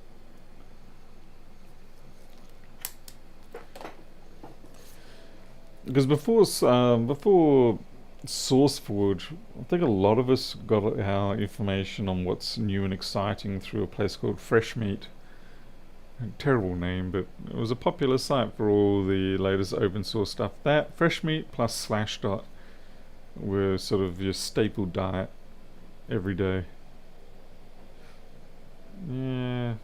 Because before SourceForge, I think a lot of us got our information on what's new and exciting through a place called Fresh Meat. Terrible name, but it was a popular site for all the latest open source stuff. That Fresh Meat plus Slashdot were sort of your staple diet every day. Yeah,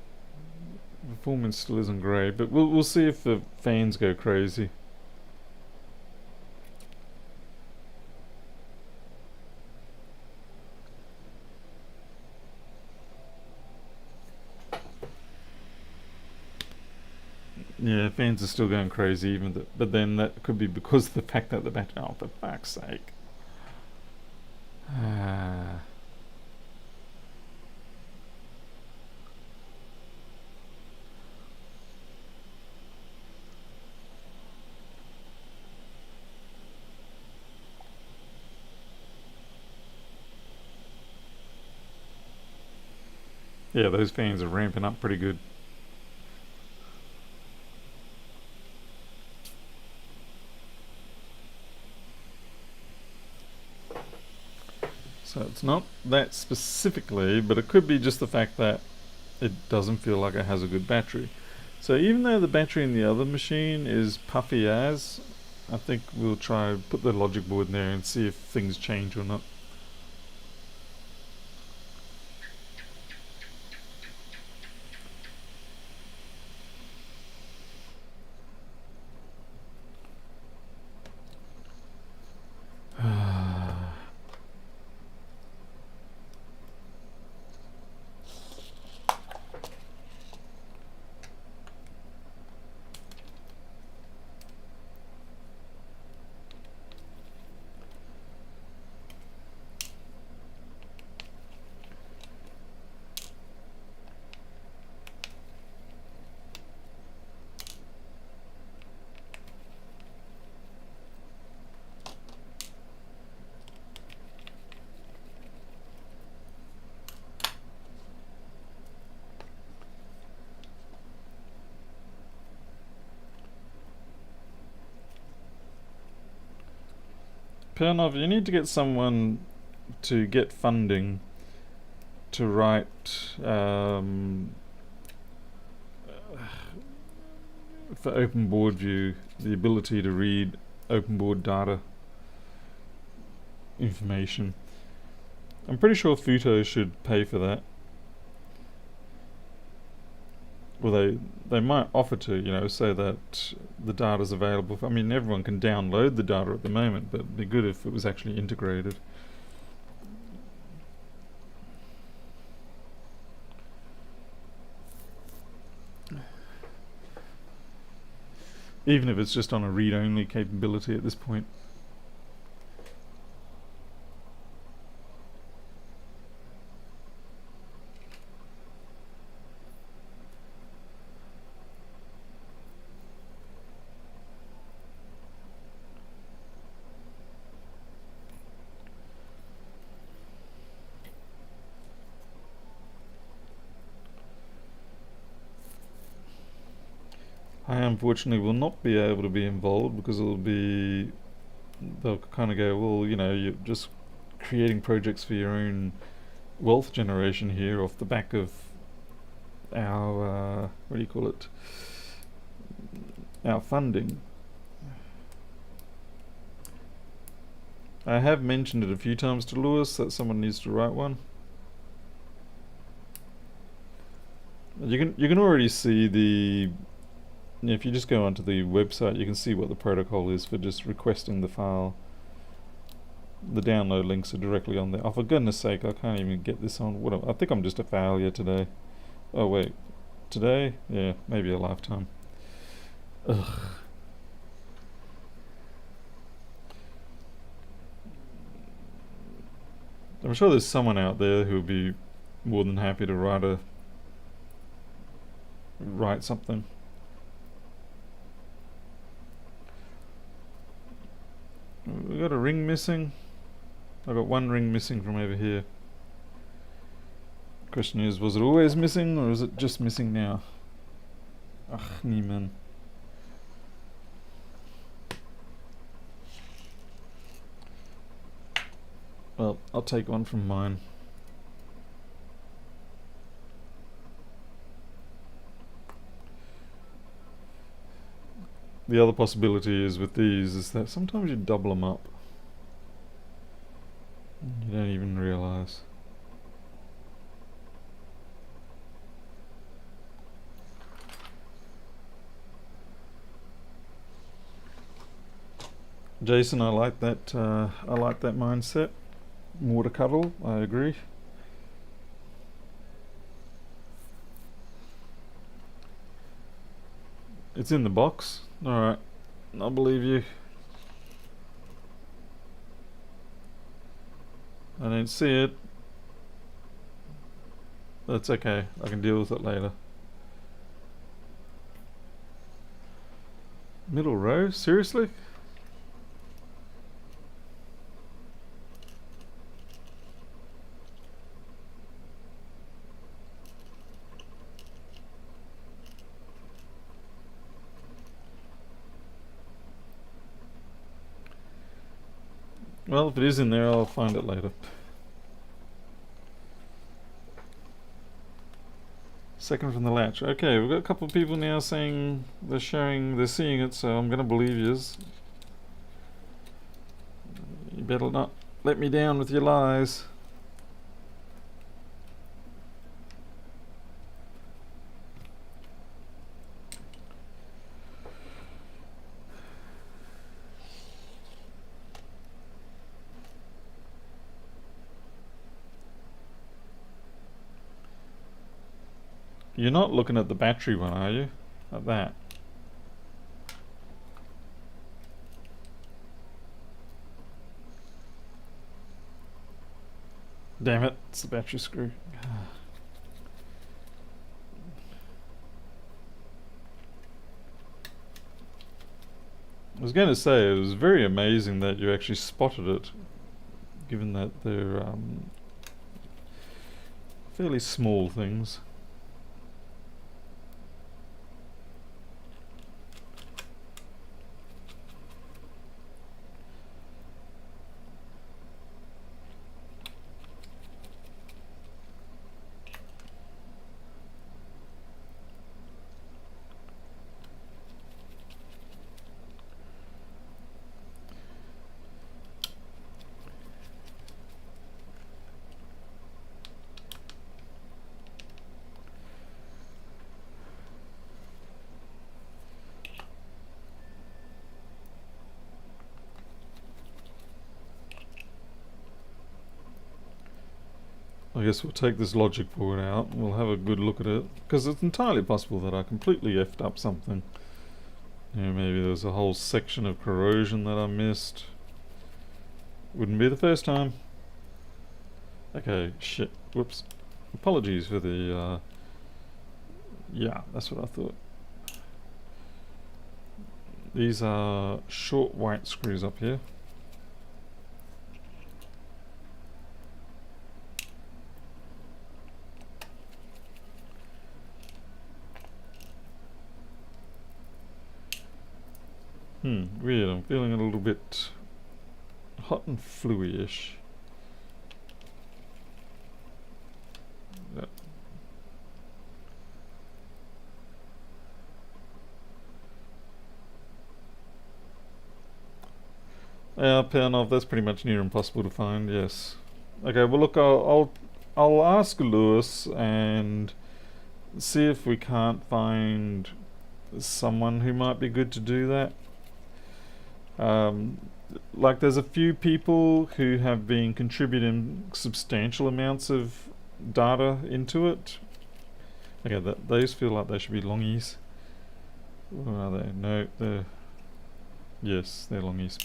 performance still isn't great, but we'll see if the fans go crazy. Yeah, fans are still going crazy, but then that could be because of the fact that the battery. Oh, for fuck's sake! Ah. Yeah, those fans are ramping up pretty good. So it's not that specifically, but it could be just the fact that it doesn't feel like it has a good battery. So even though the battery in the other machine is puffy as, I think we'll try put the logic board in there and see if things change or not. Pernov, you need to get someone to get funding to write for open board view, the ability to read open board data information. I'm pretty sure Futo should pay for that. Well, they might offer to, say that the data's available. I mean, everyone can download the data at the moment, but it'd be good if it was actually integrated. Even if it's just on a read-only capability at this point. I unfortunately will not be able to be involved because they'll kind of go, well, you're just creating projects for your own wealth generation here off the back of our, what do you call it, our funding. I have mentioned it a few times to Lewis that someone needs to write one. You can already see if you just go onto the website, you can see what the protocol is for just requesting the file. The download links are directly on there. Oh, for goodness sake, I can't even get this on. I think I'm just a failure today. Oh wait, today? Yeah, maybe a lifetime. Ugh. I'm sure there's someone out there who would be more than happy to write something. We got a ring missing. I got one ring missing from over here. Question is, was it always missing or is it just missing now? Ach, Niemann. Well, I'll take one from mine. The other possibility is with these is that sometimes you double them up. You don't even realize. Jason, I like that mindset. More to cuddle, I agree. It's in the box. Alright, I'll believe you. I don't see it. That's okay, I can deal with it later. Middle row? Seriously? Well, if it is in there, I'll find it later. Second from the latch. Okay, we've got a couple of people now saying they're seeing it, so I'm gonna believe yous. You better not let me down with your lies. You're not looking at the battery one, are you? At that. Damn it, it's the battery screw. I was going to say, it was very amazing that you actually spotted it, given that they're fairly small things. I guess we'll take this logic board out and we'll have a good look at it, because it's entirely possible that I completely effed up something. Maybe there's a whole section of corrosion that I missed. Wouldn't be the first time. Okay, shit, whoops. Apologies for the, yeah, that's what I thought. These are short white screws up here. Weird, I'm feeling a little bit hot and fluey-ish. Yep. Yeah, Pernov, that's pretty much near impossible to find, yes. Okay, well look, I'll ask Lewis and see if we can't find someone who might be good to do that. Like there's a few people who have been contributing substantial amounts of data into it. Okay, those feel like they should be longies. Or are they? No, they're... Yes, they're longies.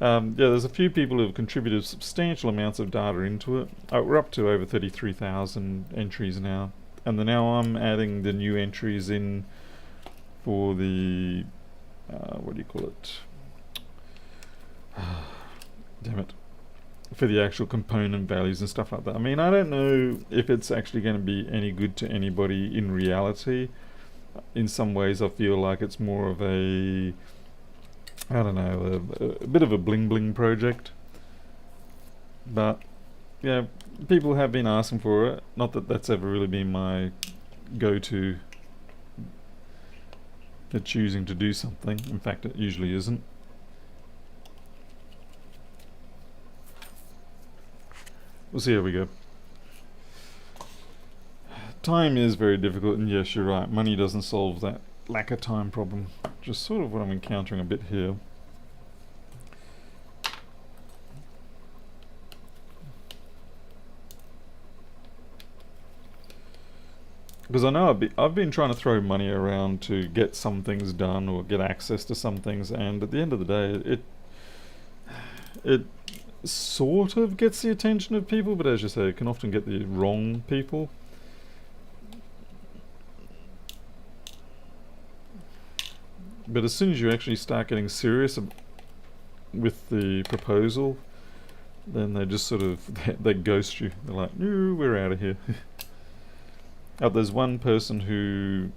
Yeah, there's a few people who have contributed substantial amounts of data into it. We're up to over 33,000 entries now. And then now I'm adding the new entries in for the... what do you call it? Damn it. For the actual component values and stuff like that. I mean, I don't know if it's actually going to be any good to anybody in reality. In some ways I feel like it's more of a... I don't know, a bit of a bling bling project. But, yeah, people have been asking for it. Not that that's ever really been my go-to for choosing to do something. In fact, it usually isn't. We'll see how we go. Time is very difficult, and yes, you're right, money doesn't solve that lack of time problem. Just sort of what I'm encountering a bit here. Because I know I've been trying to throw money around to get some things done or get access to some things, and at the end of the day, it sort of gets the attention of people, but as you say, it can often get the wrong people. But as soon as you actually start getting serious with the proposal, then they just sort of they ghost you. They're like, no, we're out of here. There's one person who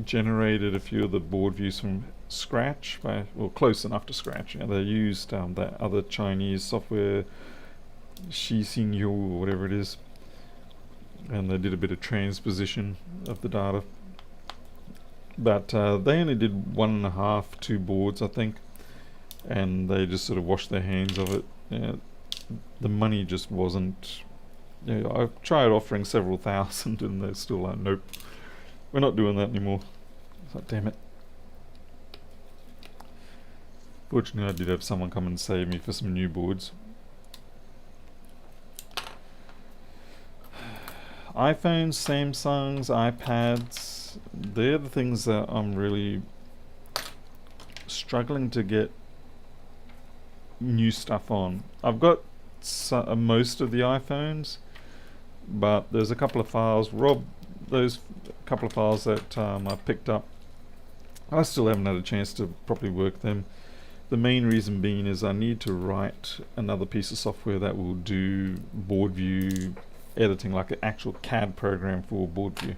generated a few of the board views from scratch, well, close enough to scratch. They used that other Chinese software, Xixinyu or whatever it is, and they did a bit of transposition of the data. But they only did 1.5, 2 boards, I think, and they just sort of washed their hands of it. The money just wasn't... I've tried offering several thousand and they're still like, nope, we're not doing that anymore. It's like, damn it. Fortunately, I did have someone come and save me for some new boards. iPhones, Samsungs, iPads, they're the things that I'm really struggling to get new stuff on. I've got most of the iPhones, but there's a couple of files, those couple of files that I picked up, I still haven't had a chance to properly work them. The main reason being is I need to write another piece of software that will do board view editing, like an actual CAD program for board view.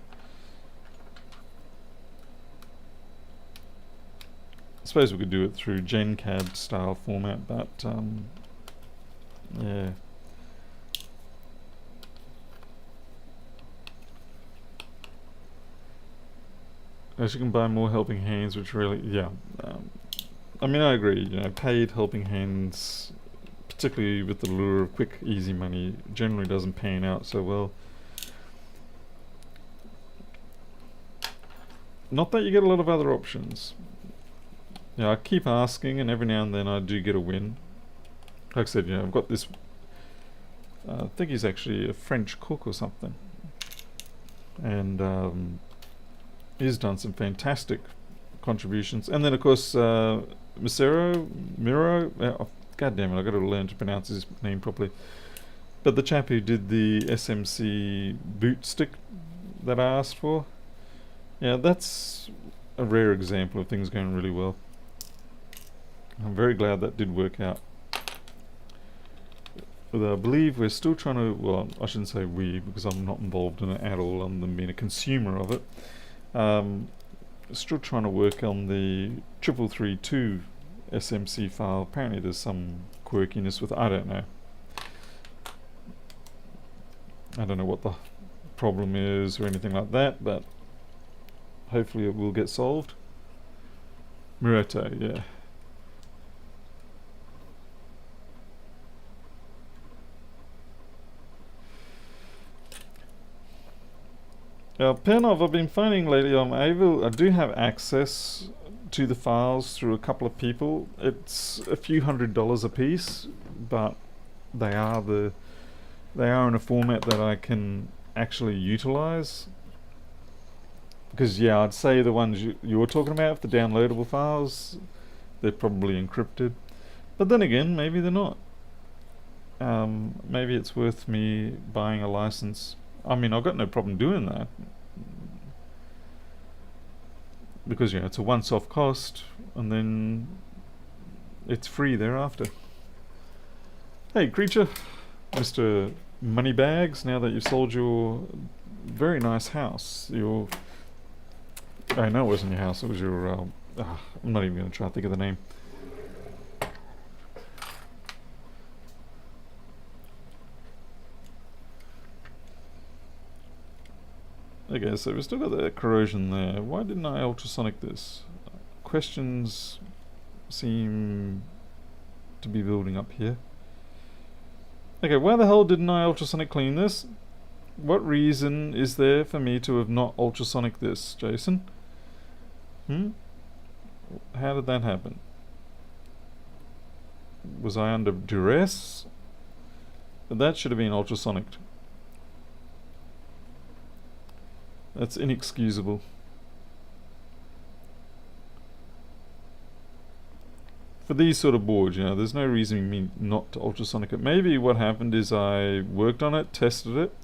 I suppose we could do it through GenCAD style format, but yeah. As you can buy more helping hands, which really, yeah. I mean, I agree, paid helping hands, particularly with the lure of quick, easy money, generally doesn't pan out so well. Not that you get a lot of other options. I keep asking, and every now and then I do get a win. Like I said, I've got this I think he's actually a French cook or something, and he's done some fantastic contributions. And then of course Miro, god damn it, I got to learn to pronounce his name properly. But the chap who did the SMC boot stick that I asked for, yeah, that's a rare example of things going really well. I'm very glad that did work out. But I believe we're still trying to, well, I shouldn't say we, because I'm not involved in it at all, I'm being a consumer of it. Still trying to work on the 3332 SMC file. Apparently there's some quirkiness with it. I don't know. I don't know what the problem is or anything like that, but hopefully it will get solved. Mureto, yeah. Now, Pernov, I've been finding lately I do have access to the files through a couple of people. It's a few $100s a piece, but they are in a format that I can actually utilize. Because yeah, I'd say the ones you're talking about, the downloadable files, they're probably encrypted. But then again, maybe they're not. Maybe it's worth me buying a license. I mean, I've got no problem doing that. Because, you know, it's a once-off cost, and then it's free thereafter. Hey, creature. Mr. Moneybags, now that you've sold your very nice house, I know it wasn't your house, it was your, I'm not even going to try to think of the name. Okay, so we've still got that corrosion there. Why didn't I ultrasonic this? Questions seem to be building up here. Okay, why the hell didn't I ultrasonic clean this? What reason is there for me to have not ultrasonic this, Jason? How did that happen? Was I under duress? That should have been ultrasonicked. That's inexcusable. For these sort of boards, you know, there's no reason me not to ultrasonic it. Maybe what happened is I worked on it, tested it,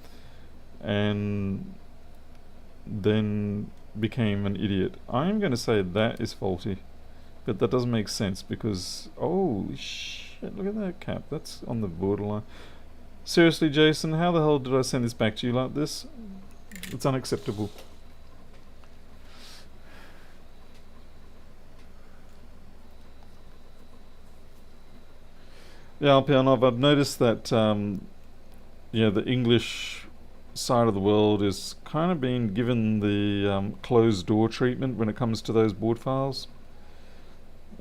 and then became an idiot. I'm going to say that is faulty, but that doesn't make sense because, oh shit, look at that cap. That's on the borderline. Seriously, Jason, how the hell did I send this back to you like this? It's unacceptable. Yeah, Alpianov, I've noticed that yeah, the English side of the world is kind of being given the closed door treatment when it comes to those board files,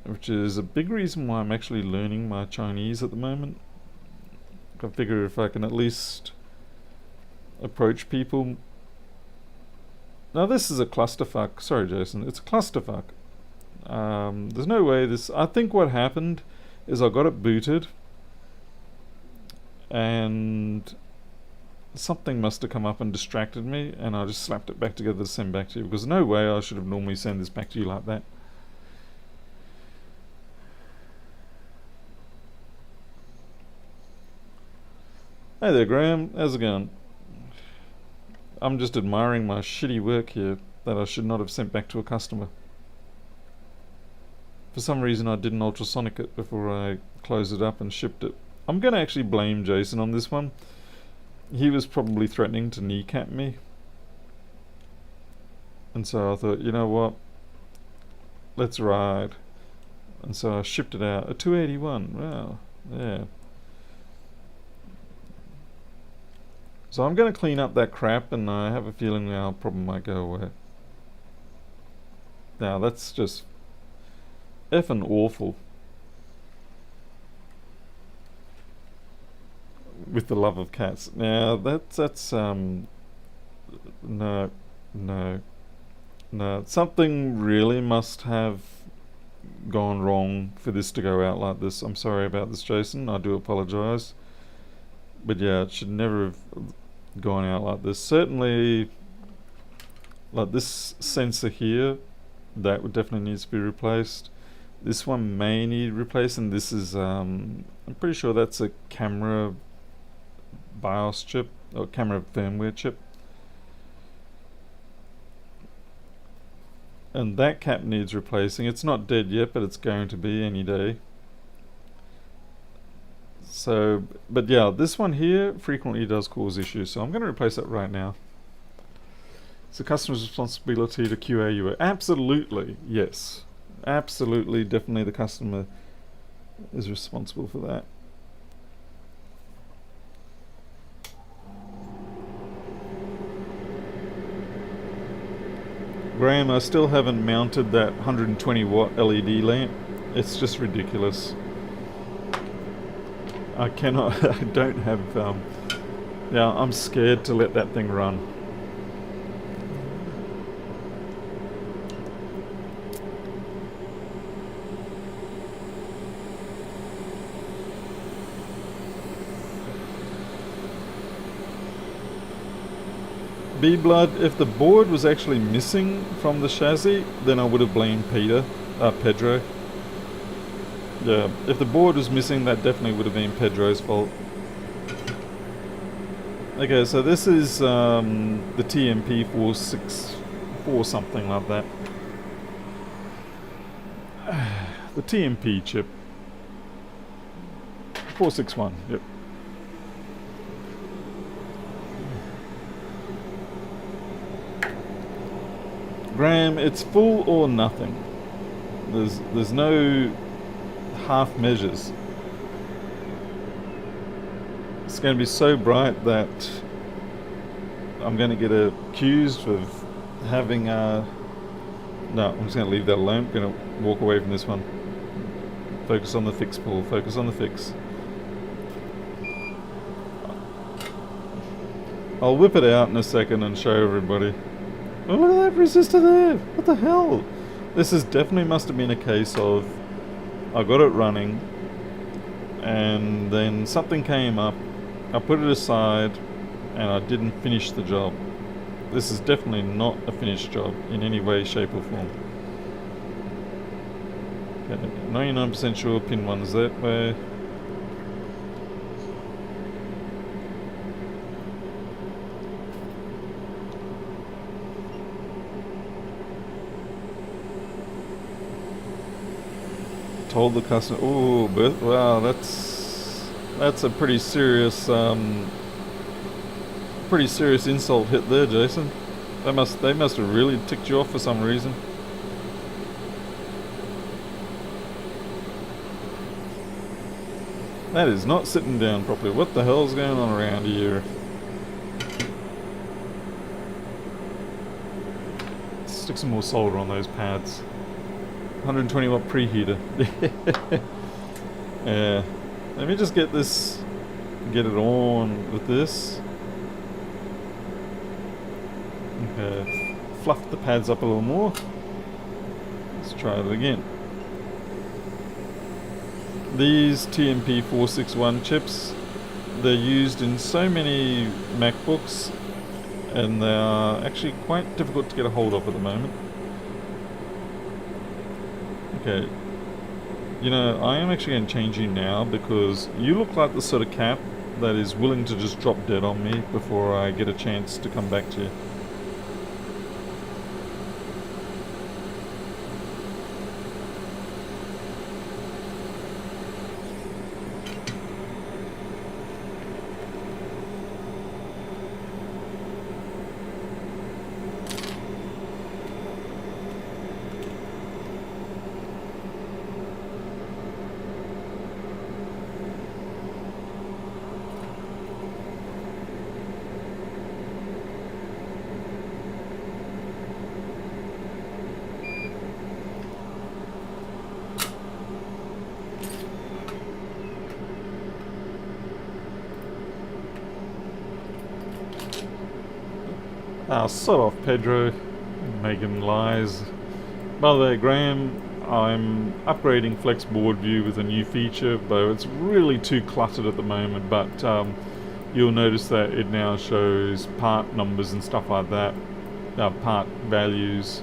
which is a big reason why I'm actually learning my Chinese at the moment. I figure if I can at least approach people. Now this is a clusterfuck. Sorry, Jason. It's a clusterfuck. There's no way this... I think what happened is I got it booted and something must have come up and distracted me, and I just slapped it back together to send back to you, because no way I should have normally sent this back to you like that. Hey there, Graham. How's it going? I'm just admiring my shitty work here that I should not have sent back to a customer. For some reason I didn't ultrasonic it before I closed it up and shipped it. I'm going to actually blame Jason on this one. He was probably threatening to kneecap me. And so I thought, you know what? Let's ride. And so I shipped it out. A 281. Wow. Yeah. So I'm going to clean up that crap, and I have a feeling our problem might go away. Now that's just effing awful. With the love of cats. Now that's no. Something really must have gone wrong for this to go out like this. I'm sorry about this, Jason. I do apologise. But yeah, it should never have gone out like this. Certainly, like this sensor here, that would definitely needs to be replaced. This one may need replaced, and this is I'm pretty sure that's a camera BIOS chip or camera firmware chip. And that cap needs replacing. It's not dead yet, but it's going to be any day. So, but yeah, this one here frequently does cause issues, so I'm going to replace that right now. It's the customer's responsibility to QA UA. Absolutely, yes. Absolutely, definitely the customer is responsible for that. Graham, I still haven't mounted that 120 watt LED lamp. It's just ridiculous. I cannot, I don't have, yeah, I'm scared to let that thing run. B-Blood, if the board was actually missing from the chassis, then I would have blamed Pedro. Yeah, if the board was missing, that definitely would have been Pedro's fault. Okay, so this is the TMP 464 something like that. The TMP chip. 461, yep. Graham, it's full or nothing. There's no half measures. It's going to be so bright that I'm going to get accused of having no, I'm just going to leave that alone. I'm going to walk away from this one. Focus on the fix, Paul. Focus on the fix. I'll whip it out in a second and show everybody. Oh, look at that resistor there! What the hell? This is definitely must have been a case of I got it running and then something came up, I put it aside and I didn't finish the job. This is definitely not a finished job in any way, shape or form. Okay, 99% sure pin 1 is that way. Told the customer, oh, but wow, that's a pretty serious insult hit there, Jason. They must have really ticked you off for some reason. That is not sitting down properly. What the hell's going on around here? Stick some more solder on those pads. 120 watt preheater. Yeah. Let me just get it on with this. Okay. Fluff the pads up a little more. Let's try it again. These TMP 461 chips, they're used in so many MacBooks and they are actually quite difficult to get a hold of at the moment. Okay, you know, I am actually going to change you now because you look like the sort of cap that is willing to just drop dead on me before I get a chance to come back to you. Sod off, Pedro. Making lies. By the way, Graham, I'm upgrading Flex Board View with a new feature, though it's really too cluttered at the moment, but you'll notice that it now shows part numbers and stuff like that, part values,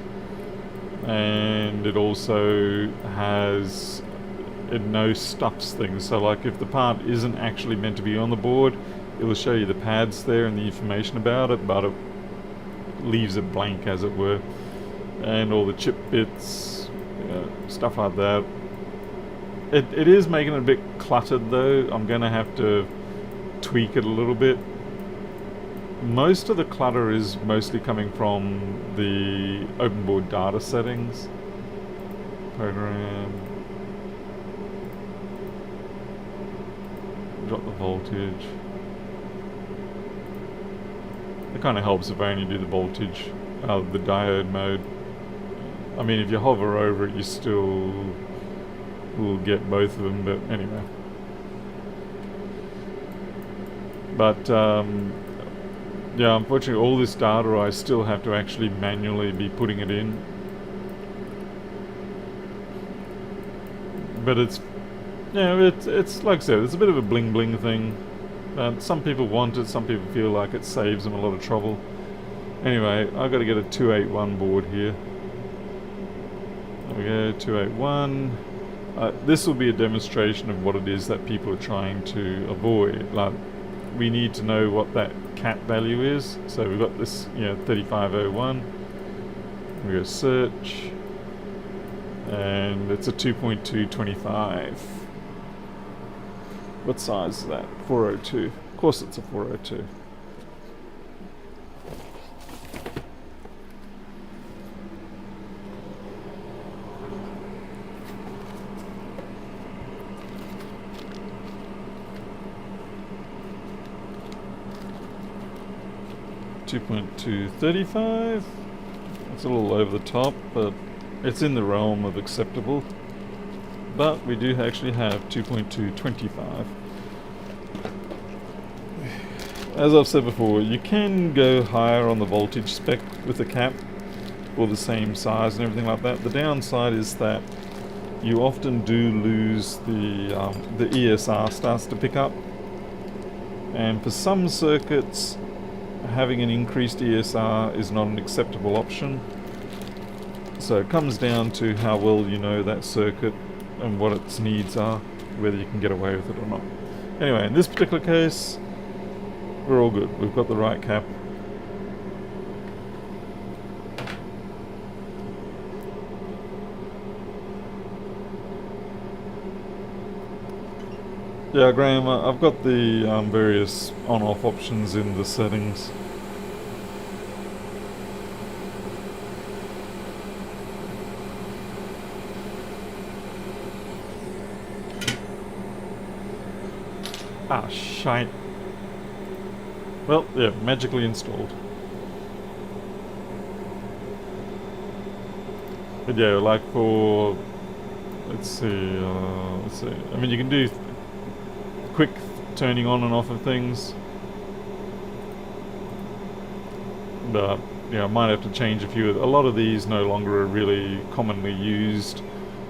and it also has, it knows stuffs things. So like if the part isn't actually meant to be on the board, it will show you the pads there and the information about it, but it leaves it blank, as it were, and all the chip bits, stuff like that. It is making it a bit cluttered though. I'm going to have to tweak it a little bit. Most of the clutter is mostly coming from the open board data settings. Program. Drop the voltage. It kind of helps if I only do the voltage, the diode mode. I mean, if you hover over it, you still will get both of them, but anyway. But yeah, unfortunately all this data I still have to actually manually be putting it in. But it's, it's like I said, it's a bit of a bling bling thing. Some people want it, some people feel like it saves them a lot of trouble. Anyway, I've got to get a 281 board here. There we go, 281. This will be a demonstration of what it is that people are trying to avoid. Like, we need to know what that cat value is. So we've got this, 3501. We go search, and it's a 2.225. What size is that? 402. Of course it's a 402. .235. It's a little over the top, but it's in the realm of acceptable. But we do actually have 2.225. As I've said before, you can go higher on the voltage spec with the cap for the same size and everything like that. The downside is that you often do lose the ESR starts to pick up, and for some circuits having an increased ESR is not an acceptable option. So it comes down to how well you know that circuit and what its needs are, whether you can get away with it or not. Anyway, in this particular case, we're all good. We've got the right cap. Yeah, Graham, I've got the various on-off options in the settings. Ah, shite. Well, yeah, magically installed. But yeah, like for, let's see. I mean, you can do quick turning on and off of things, but I might have to change a few. A lot of these no longer are really commonly used,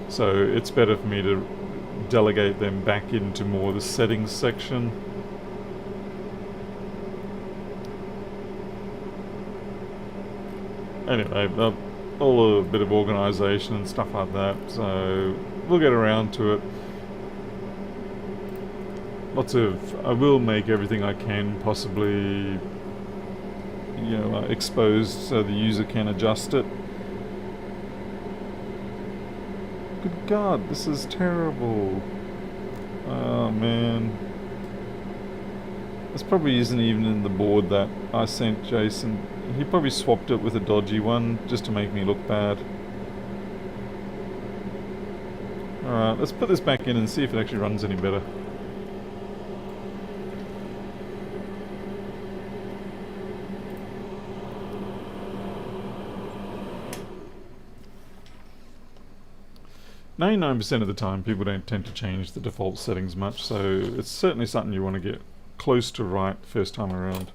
so it's better for me to delegate them back into more the settings section. Anyway, all a bit of organisation and stuff like that, so we'll get around to it. I will make everything I can possibly, exposed so the user can adjust it. Good God, this is terrible. Oh man. This probably isn't even in the board that I sent Jason. He probably swapped it with a dodgy one just to make me look bad. Alright, let's put this back in and see if it actually runs any better. .99% of the time people don't tend to change the default settings much, so it's certainly something you want to get close to right first time around.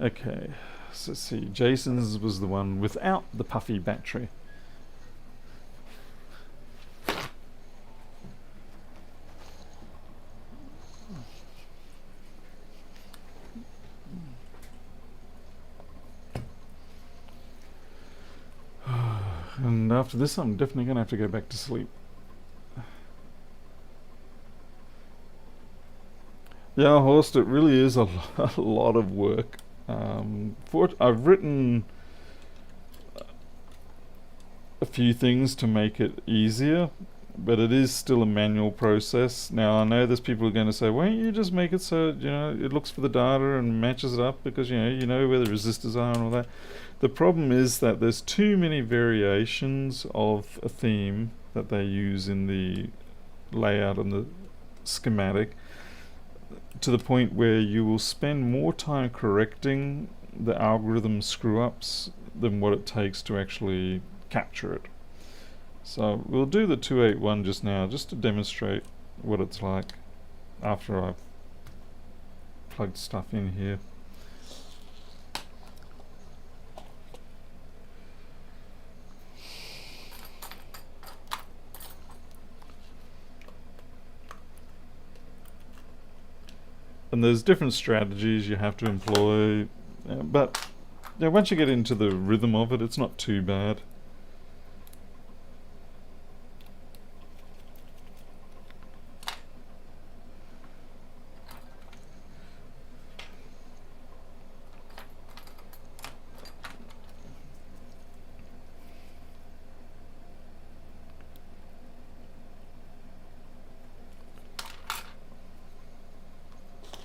Okay, so let's see, Jason's was the one without the puffy battery. And after this, I'm definitely going to have to go back to sleep. Yeah, Horst, it really is a lot of work. I've written a few things to make it easier, but it is still a manual process. Now, I know there's people who are going to say, why don't you just make it so, it looks for the data and matches it up because, you know where the resistors are and all that. The problem is that there's too many variations of a theme that they use in the layout and the schematic, to the point where you will spend more time correcting the algorithm screw-ups than what it takes to actually capture it. So we'll do the 281 just now, just to demonstrate what it's like after I've plugged stuff in here. And there's different strategies you have to employ, but once you get into the rhythm of it, it's not too bad.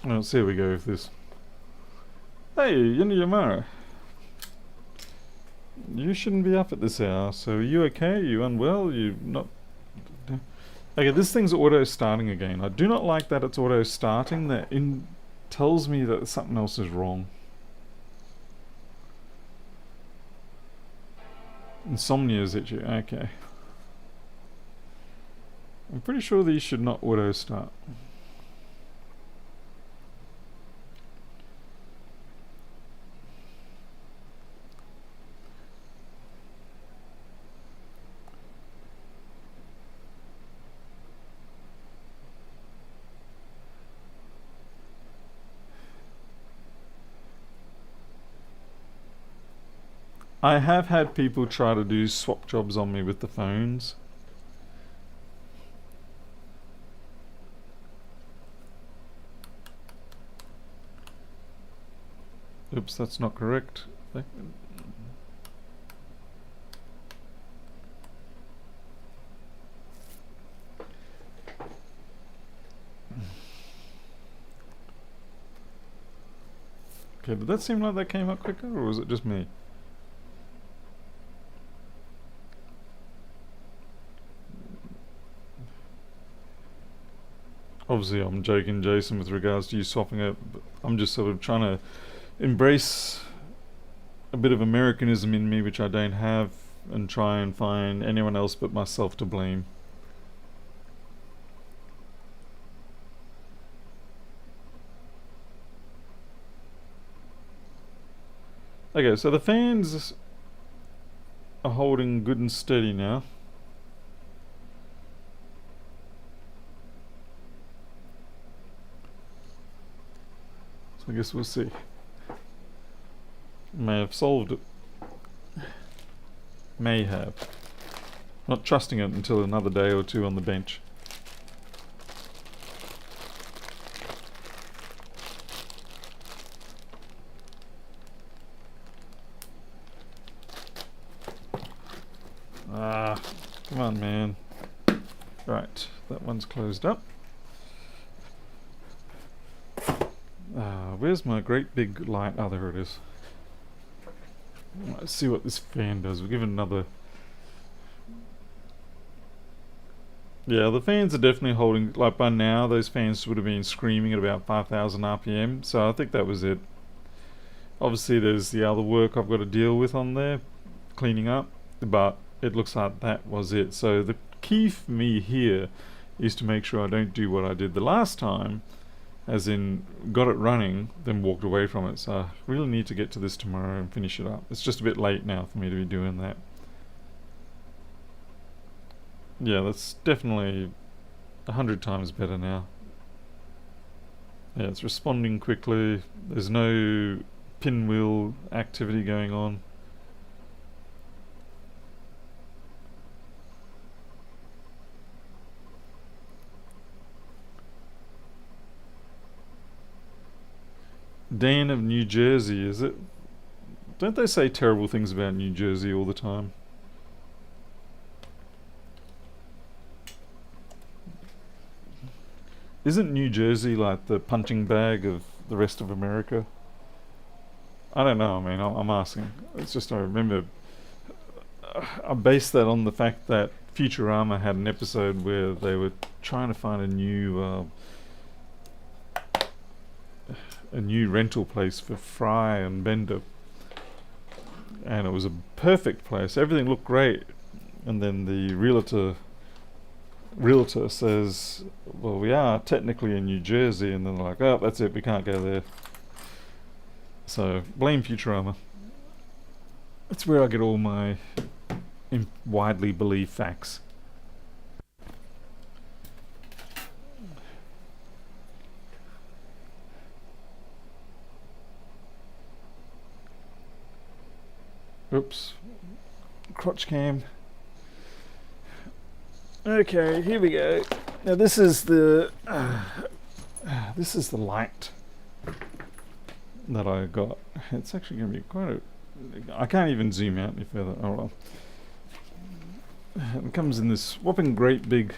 Well, so here we go with this. Hey, Yamara. You shouldn't be up at this hour, so are you okay? Are you unwell? You not... Okay, this thing's auto-starting again. I do not like that it's auto-starting. That tells me that something else is wrong. Insomnia is itchy. Okay. I'm pretty sure these should not auto-start. I have had people try to do swap jobs on me with the phones. Oops, that's not correct. Okay, did that seem like that came up quicker, or was it just me? Obviously, I'm joking, Jason, with regards to you swapping it. But I'm just sort of trying to embrace a bit of Americanism in me, which I don't have, and try and find anyone else but myself to blame. Okay, so the fans are holding good and steady now. So I guess we'll see. May have solved it. May have. Not trusting it until another day or two on the bench. Ah, come on, man. Right, that one's closed up. Where's my great big light? Oh, there it is. Let's see what this fan does. We'll give it another... Yeah, the fans are definitely holding... Like, by now, those fans would have been screaming at about 5,000 RPM, so I think that was it. Obviously, there's the other work I've got to deal with on there, cleaning up, but it looks like that was it. So the key for me here is to make sure I don't do what I did the last time, as in got it running, then walked away from it. So I really need to get to this tomorrow and finish it up. It's just a bit late now for me to be doing that. Yeah, that's definitely 100 times better now. Yeah, it's responding quickly. There's no pinwheel activity going on. Dan of New Jersey, is it? Don't they say terrible things about New Jersey all the time? Isn't New Jersey like the punching bag of the rest of America? I don't know. I mean, I'm asking. It's just I remember I based that on the fact that Futurama had an episode where they were trying to find a new rental place for Fry and Bender, and it was a perfect place. Everything looked great, and then the realtor says, "Well, we are technically in New Jersey," and then they're like, "Oh, that's it. We can't go there." So blame Futurama. That's where I get all my widely believed facts. Oops. Crotch cam. Okay, here we go. Now this is the light that I got. It's actually going to be quite a... I can't even zoom out any further. Oh well. It comes in this whopping great big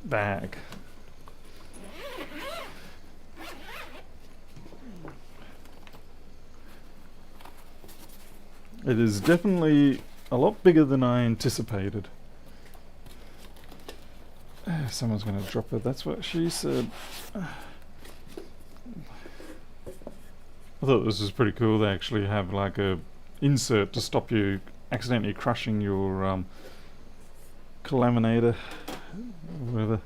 bag. It is definitely a lot bigger than I anticipated. Someone's going to drop it. That's what she said. I thought this was pretty cool. They actually have like a insert to stop you accidentally crushing your colaminator, whatever.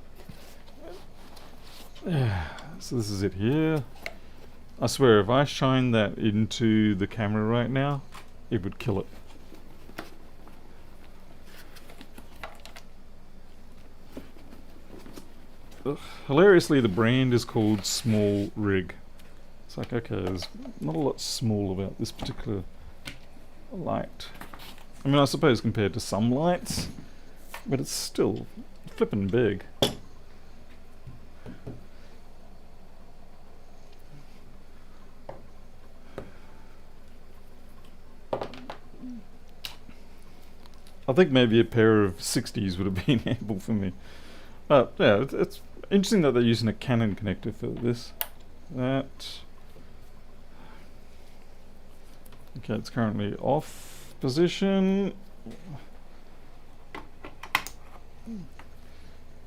Yeah. So this is it here. I swear, if I shine that into the camera right now, it would kill it. Ugh. Hilariously, the brand is called Small Rig. It's like, okay, there's not a lot small about this particular light. I mean, I suppose compared to some lights, but it's still flippin' big. I think maybe a pair of 60s would have been ample for me. But yeah, it's interesting that they're using a Canon connector for this. That. Okay, it's currently off position.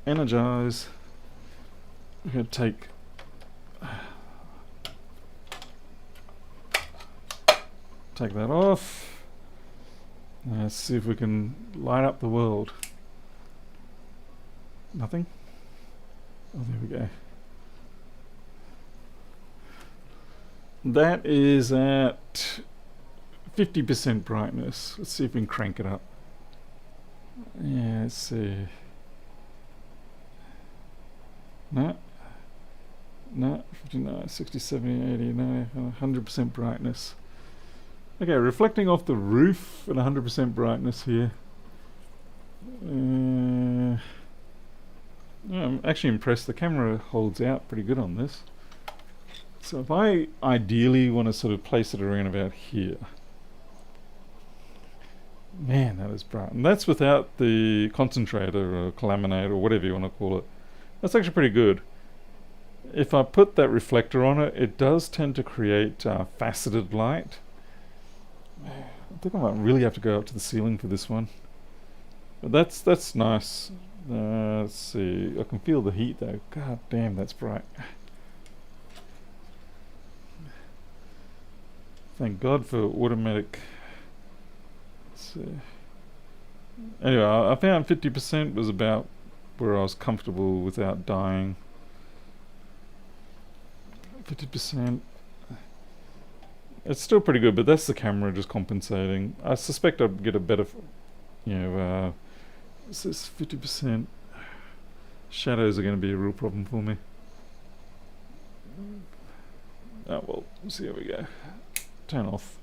Energize. We're going to take... take that off. Let's see if we can light up the world. Nothing? Oh, there we go. That is at 50% brightness. Let's see if we can crank it up. Yeah, let's see. No. No, 59, 60, 70, 80, no, 100% brightness. Okay, reflecting off the roof at 100% brightness here. I'm actually impressed. The camera holds out pretty good on this. So if I ideally want to sort of place it around about here. Man, that is bright. And that's without the concentrator or colaminator or whatever you want to call it. That's actually pretty good. If I put that reflector on it, it does tend to create faceted light. I think I might really have to go up to the ceiling for this one. But that's nice. Let's see. I can feel the heat though. God damn, that's bright. Thank God for automatic. Let's see. Anyway, I found 50% was about where I was comfortable without dying. 50%. It's still pretty good, but that's the camera just compensating. I suspect I'd get a better, this is 50%. Shadows are going to be a real problem for me. Oh well, let's see how we go. Turn off.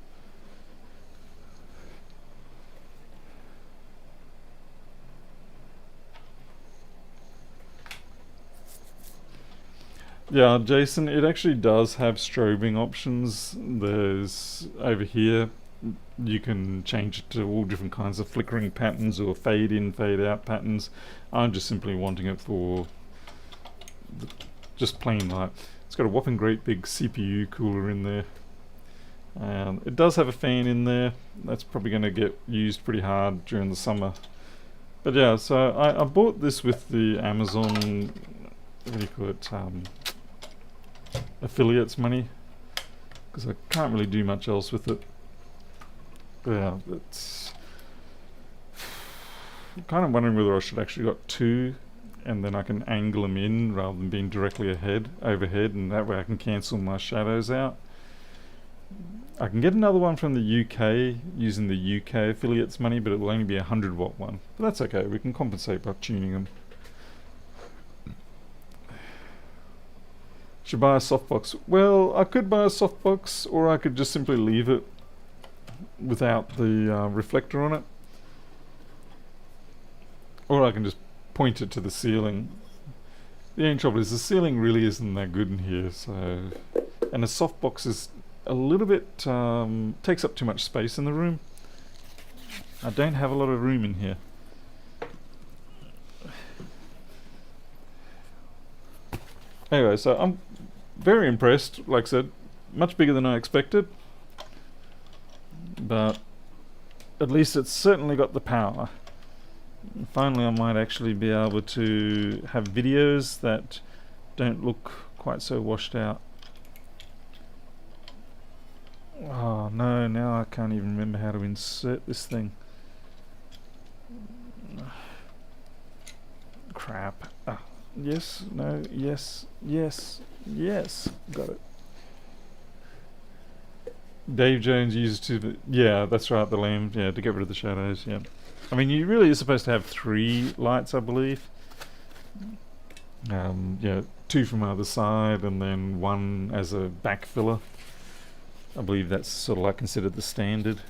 Yeah, Jason, it actually does have strobing options. There's over here, you can change it to all different kinds of flickering patterns or fade in, fade out patterns. I'm just simply wanting it for just plain light. It's got a whopping great big CPU cooler in there. It does have a fan in there. That's probably going to get used pretty hard during the summer. But yeah, so I bought this with the Amazon, what do you call it, affiliates money, because I can't really do much else with it. Yeah, it's I'm kind of wondering whether I should actually got two, and then I can angle them in rather than being directly overhead, and that way I can cancel my shadows out. I can get another one from the UK using the UK affiliates money, but it will only be a 100 watt one. But that's okay, we can compensate by tuning them. Should buy a softbox. Well, I could buy a softbox, or I could just simply leave it without the reflector on it. Or I can just point it to the ceiling. The only trouble is the ceiling really isn't that good in here, so... And a softbox is a little bit... takes up too much space in the room. I don't have a lot of room in here. Anyway, so I'm very impressed. Like I said, much bigger than I expected. But at least it's certainly got the power. Finally, I might actually be able to have videos that don't look quite so washed out. Oh no, now I can't even remember how to insert this thing. Crap. Ah, yes, no, yes, yes, yes. Got it. Dave Jones used to... Yeah, that's right, the lamp, yeah, to get rid of the shadows, yeah. I mean, you really are supposed to have 3 lights, I believe. Yeah, 2 from either side, and then 1 as a back filler. I believe that's sort of like considered the standard.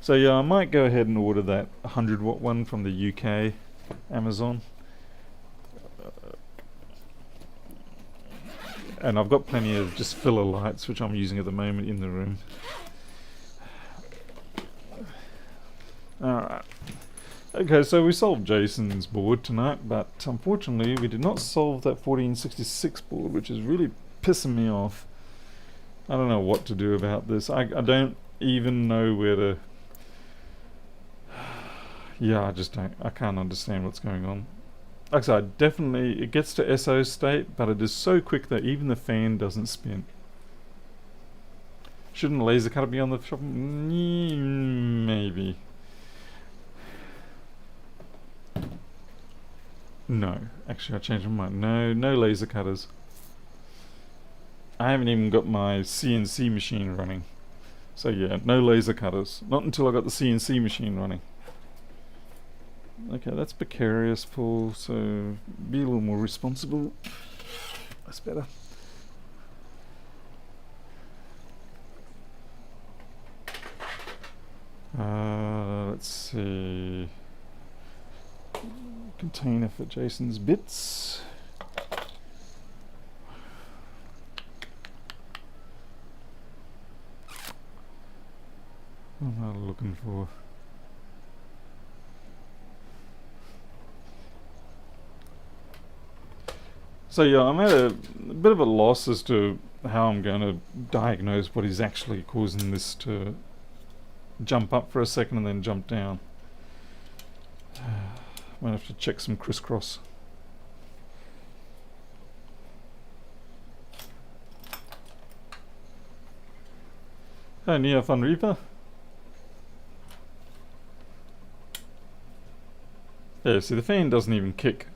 So yeah, I might go ahead and order that 100 watt one from the UK Amazon. And I've got plenty of just filler lights, which I'm using at the moment in the room. Alright. Okay, so we solved Jason's board tonight, but unfortunately we did not solve that 1466 board, which is really pissing me off. I don't know what to do about this. I don't even know where to... Yeah, I can't understand what's going on. Like I said, definitely it gets to SO state, but it is so quick that even the fan doesn't spin. Shouldn't a laser cutter be on the shop? Maybe. No, actually I changed my mind. No laser cutters. I haven't even got my CNC machine running. So yeah, no laser cutters. Not until I got the CNC machine running. Okay, that's precarious, Paul, so be a little more responsible. That's better. Let's see. Container for Jason's bits. What am I looking for? So yeah, I'm at a bit of a loss as to how I'm going to diagnose what is actually causing this to jump up for a second and then jump down. Might have to check some crisscross. Hey, Neo Fun Reaper. Yeah, see, the fan doesn't even kick.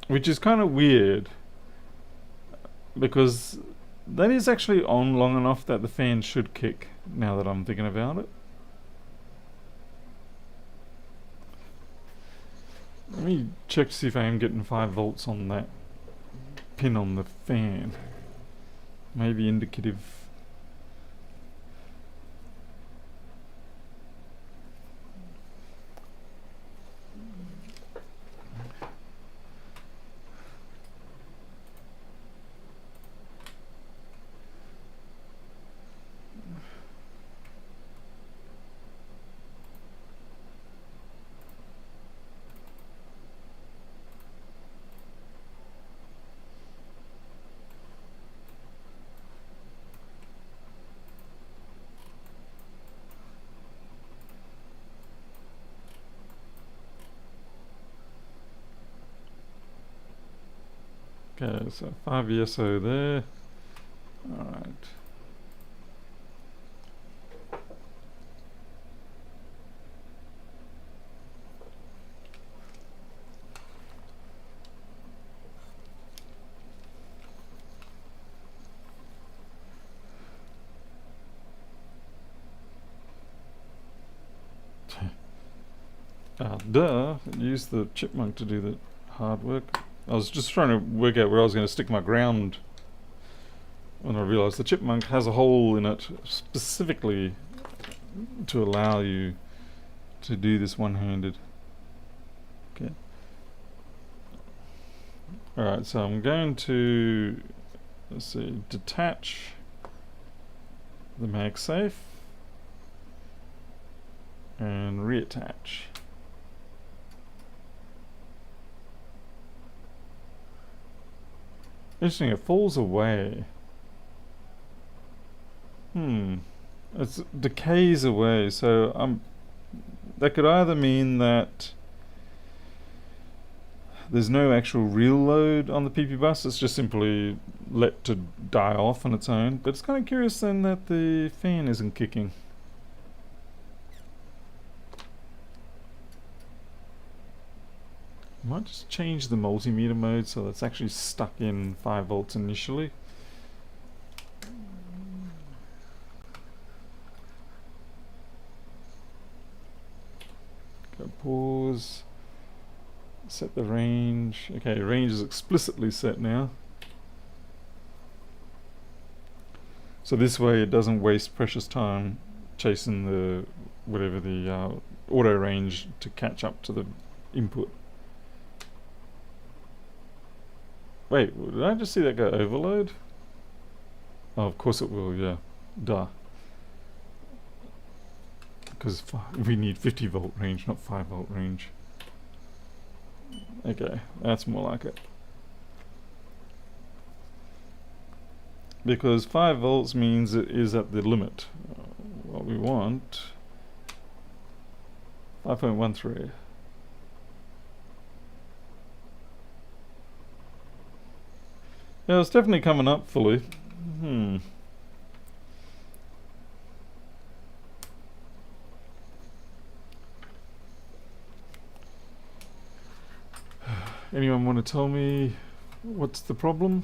Which is kind of weird, because that is actually on long enough that the fan should kick, now that I'm thinking about it. Let me check to see if I am getting 5 volts on that pin on the fan. Maybe indicative. Okay, so 5 ESO there. Alright. Duh, use the chipmunk to do the hard work. I was just trying to work out where I was going to stick my ground when I realised the chipmunk has a hole in it specifically to allow you to do this one-handed. Okay. Alright, so I'm going to, let's see, detach the MagSafe and reattach. Interesting, it falls away. It decays away, so that could either mean that there's no actual real load on the PP bus, it's just simply let to die off on its own, but it's kind of curious then that the fan isn't kicking. I might just change the multimeter mode so that's actually stuck in 5 volts initially. Go pause. Set the range. Okay, range is explicitly set now. So this way it doesn't waste precious time chasing the whatever the auto range to catch up to the input. Wait, did I just see that go overload? Oh, of course it will, yeah. Duh. Because we need 50 volt range, not 5 volt range. Okay, that's more like it. Because 5 volts means it is at the limit. What we want, 5.13. Yeah, it's definitely coming up fully. Anyone want to tell me what's the problem?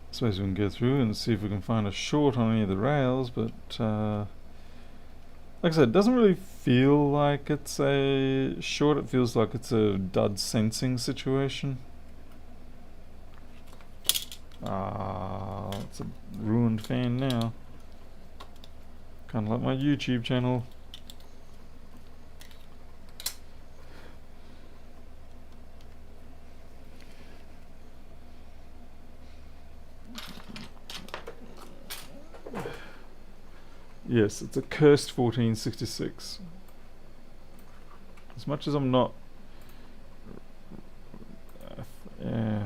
I suppose we can go through and see if we can find a short on any of the rails, but like I said, it doesn't really feel like it's a short, it feels like it's a dud sensing situation. It's a ruined fan now. Kind of like my YouTube channel. Yes, it's a cursed 1466. As much as I'm not... yeah,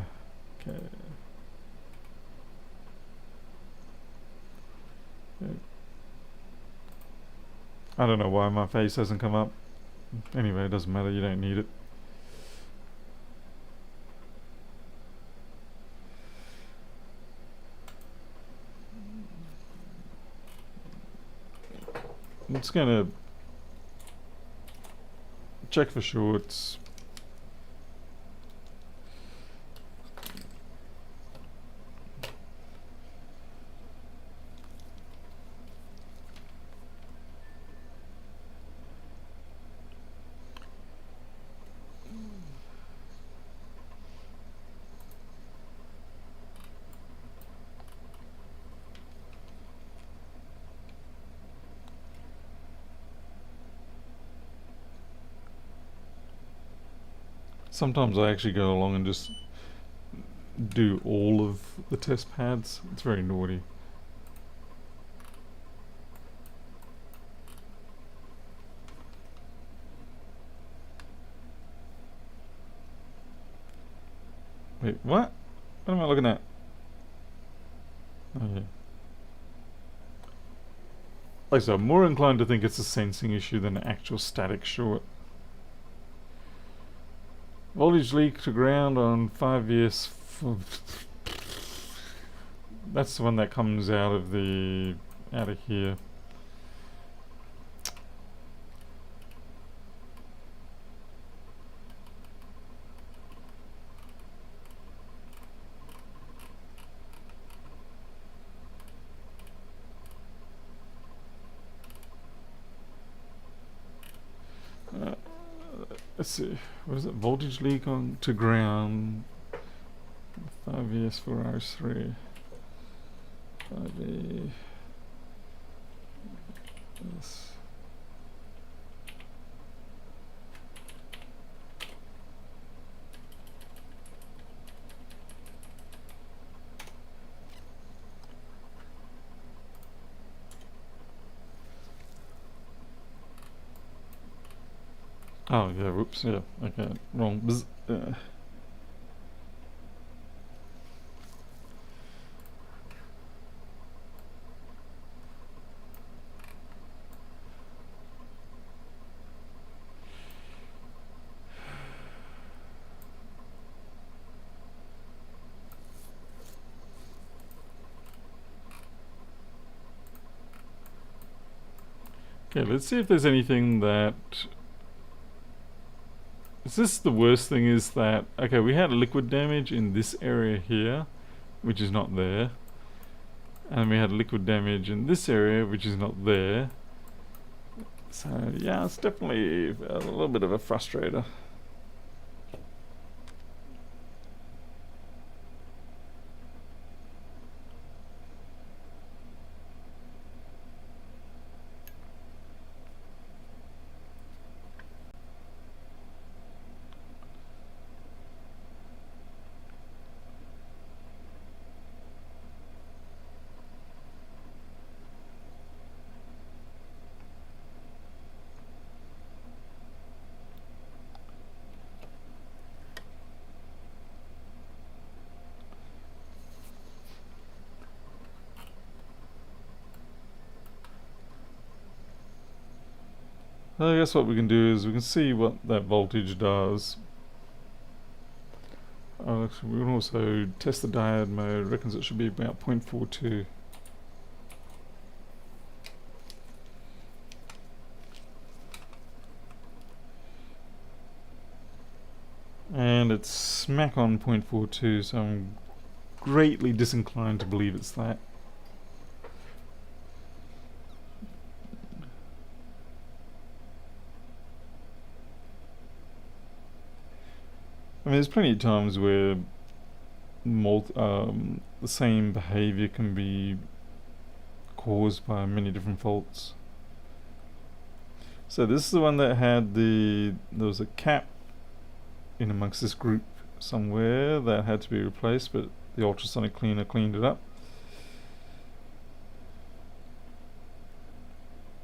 okay. I don't know why my face hasn't come up. Anyway, it doesn't matter, you don't need it. I'm just gonna check for shorts. Sometimes I actually go along and just do all of the test pads. It's very naughty. Wait, what? What am I looking at? Oh yeah. like I said, I'm more inclined to think it's a sensing issue than an actual static short. Voltage leak to ground on 5S. That's the one that comes out of here. Let's see. What is it? Voltage leak on to ground. 5S for RS3. 5A. Yes. Oh yeah, whoops, yeah, okay, wrong. Okay, let's see if there's anything that... Is this the worst thing is that... Okay, we had liquid damage in this area here, which is not there. And we had liquid damage in this area, which is not there. So, yeah, it's definitely a little bit of a frustrator. I guess what we can do is we can see what that voltage does. Actually, we can also test the diode mode. Reckons it should be about 0.42. And it's smack on 0.42, so I'm greatly disinclined to believe it's that. I mean, there's plenty of times where the same behavior can be caused by many different faults. So this is the one that had there was a cap in amongst this group somewhere that had to be replaced, but the ultrasonic cleaner cleaned it up.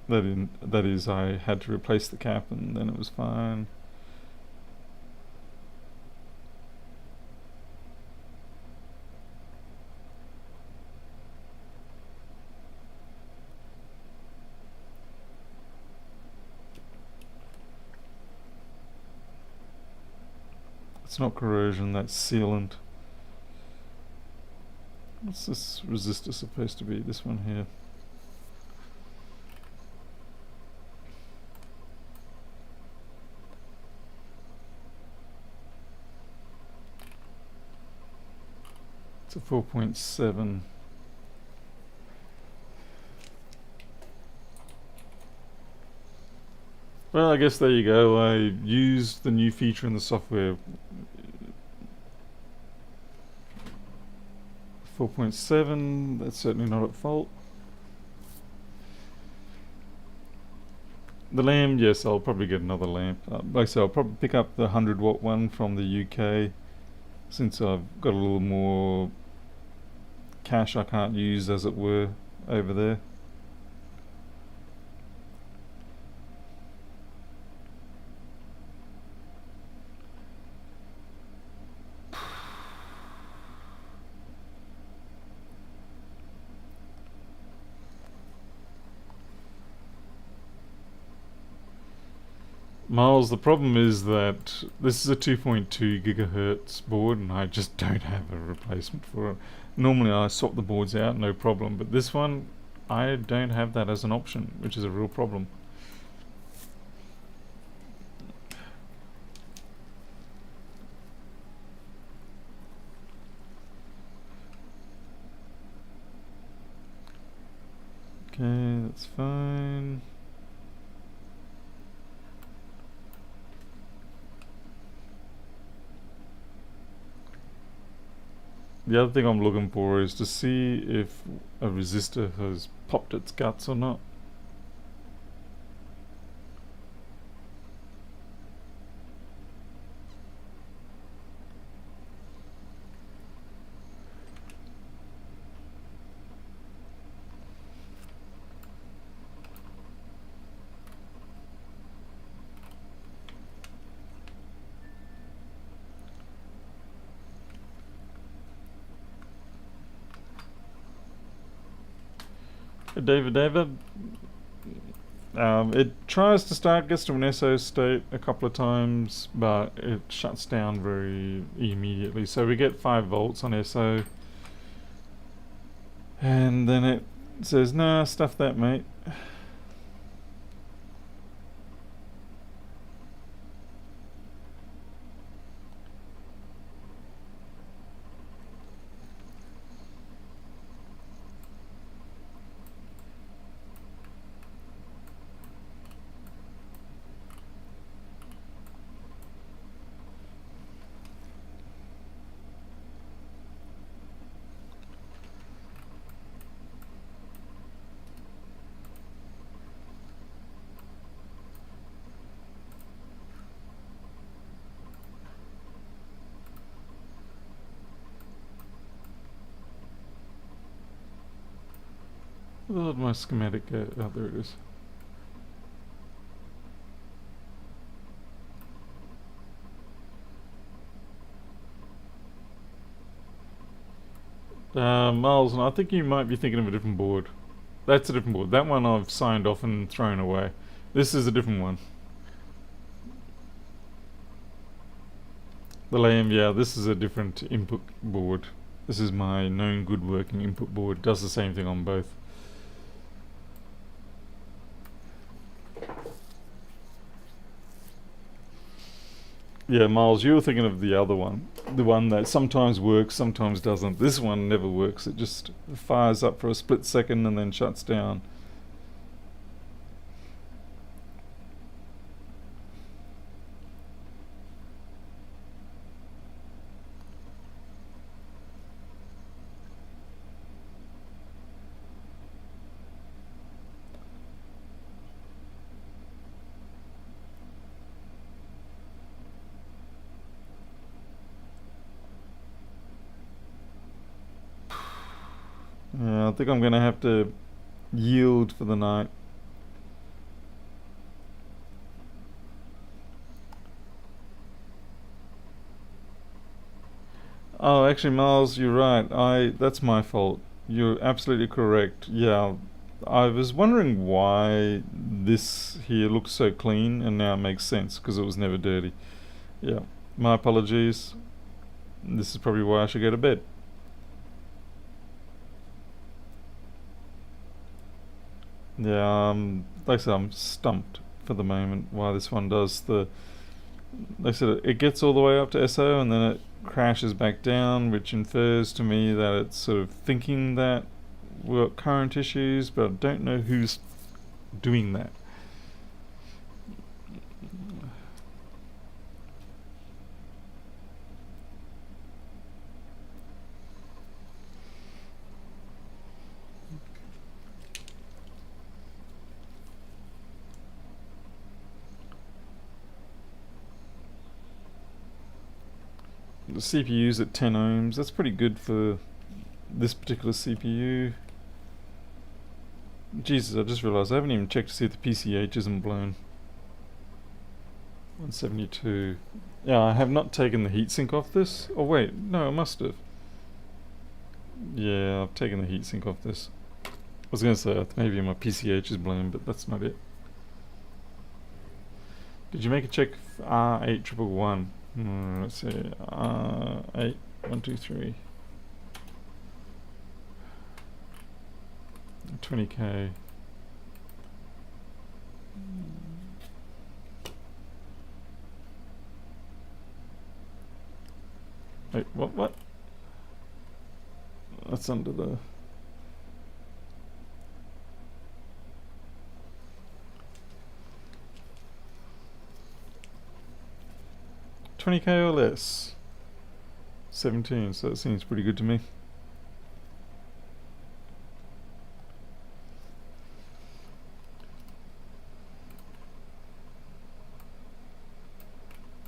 That is, I had to replace the cap and then it was fine. It's not corrosion, that's sealant. What's this resistor supposed to be? This one here. It's a 4.7. Well, I guess there you go. I used the new feature in the software. 4.7, that's certainly not at fault. The lamp, yes, I'll probably get another lamp. Like I said, I'll probably pick up the 100 watt one from the UK, since I've got a little more cash I can't use, as it were, over there. Miles, the problem is that this is a 2.2 gigahertz board and I just don't have a replacement for it. Normally I swap the boards out, no problem, but this one I don't have that as an option, which is a real problem. Okay, that's fine. The other thing I'm looking for is to see if a resistor has popped its guts or not. David, it tries to start, gets to an SO state a couple of times, but it shuts down very immediately. So we get 5 volts on SO, and then it says, nah, stuff that, mate. Where did my schematic go? Oh, there it is. Miles, and I think you might be thinking of a different board. That's a different board. That one I've signed off and thrown away. This is a different one. The LAM, yeah, this is a different input board. This is my known good working input board. Does the same thing on both. Yeah, Miles, you were thinking of the other one. The one that sometimes works, sometimes doesn't. This one never works. It just fires up for a split second and then shuts down. Yeah, I think I'm gonna have to yield for the night. Oh, actually, Miles, you're right. That's my fault. You're absolutely correct. Yeah, I was wondering why this here looks so clean, and now it makes sense because it was never dirty. Yeah, my apologies. This is probably why I should go to bed. Yeah, like I said, I'm stumped for the moment why this one does the. Like I said, it gets all the way up to SO and then it crashes back down, which infers to me that it's sort of thinking that we've got current issues, but I don't know who's doing that. The CPU's at 10 ohms. That's pretty good for this particular CPU. Jesus, I just realised I haven't even checked to see if the PCH isn't blown. 172. Yeah, I have not taken the heatsink off this. Oh wait, no, I must have. Yeah, I've taken the heatsink off this. I was going to say maybe my PCH is blown, but that's not it. Did you make a check for R8111? Let's see. R8123. 20k. Wait, what? That's under the... $20k or less. 17, so that seems pretty good to me.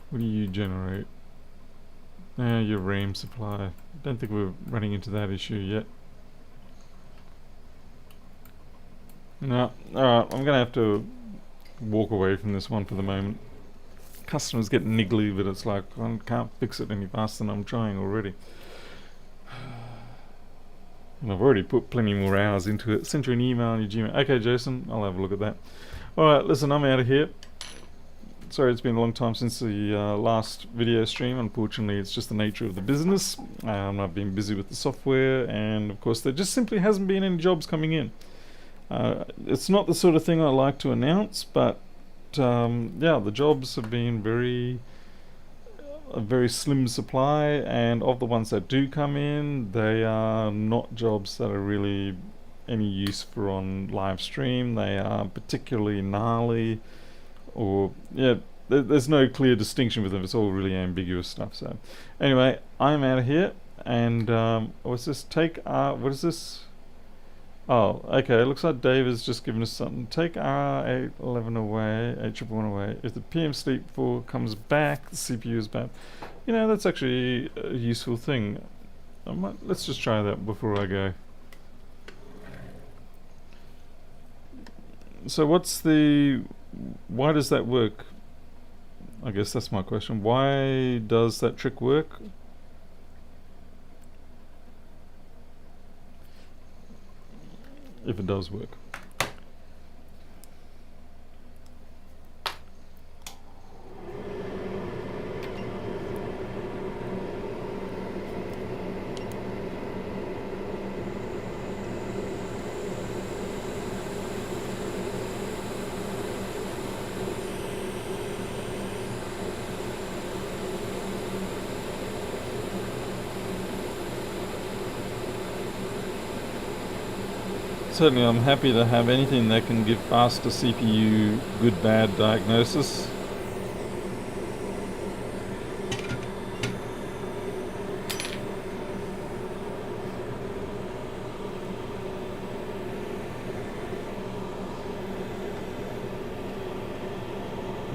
What do you generate? Your RAM supply. Don't think we're running into that issue yet. No, alright, I'm gonna have to walk away from this one for the moment. Customers get niggly, but it's like, I can't fix it any faster than I'm trying already. And I've already put plenty more hours into it. Sent you an email on your Gmail. Okay, Jason, I'll have a look at that. Alright, listen, I'm out of here. Sorry, it's been a long time since the last video stream. Unfortunately, it's just the nature of the business. I've been busy with the software, and of course there just simply hasn't been any jobs coming in. It's not the sort of thing I like to announce, but yeah, the jobs have been a very slim supply, and of the ones that do come in, they are not jobs that are really any use for on live stream. They are particularly gnarly, or yeah, there's no clear distinction with them. It's all really ambiguous stuff. So anyway, I'm out of here, and what's this? What is this? Oh, okay, it looks like Dave has just given us something. Take R811 away, 8111 away. If the PM sleep 4 comes back, the CPU is back. You know, that's actually a useful thing. Let's just try that before I go. So why does that work? I guess that's my question. Why does that trick work? If it does work. Certainly, I'm happy to have anything that can give faster CPU good-bad diagnosis.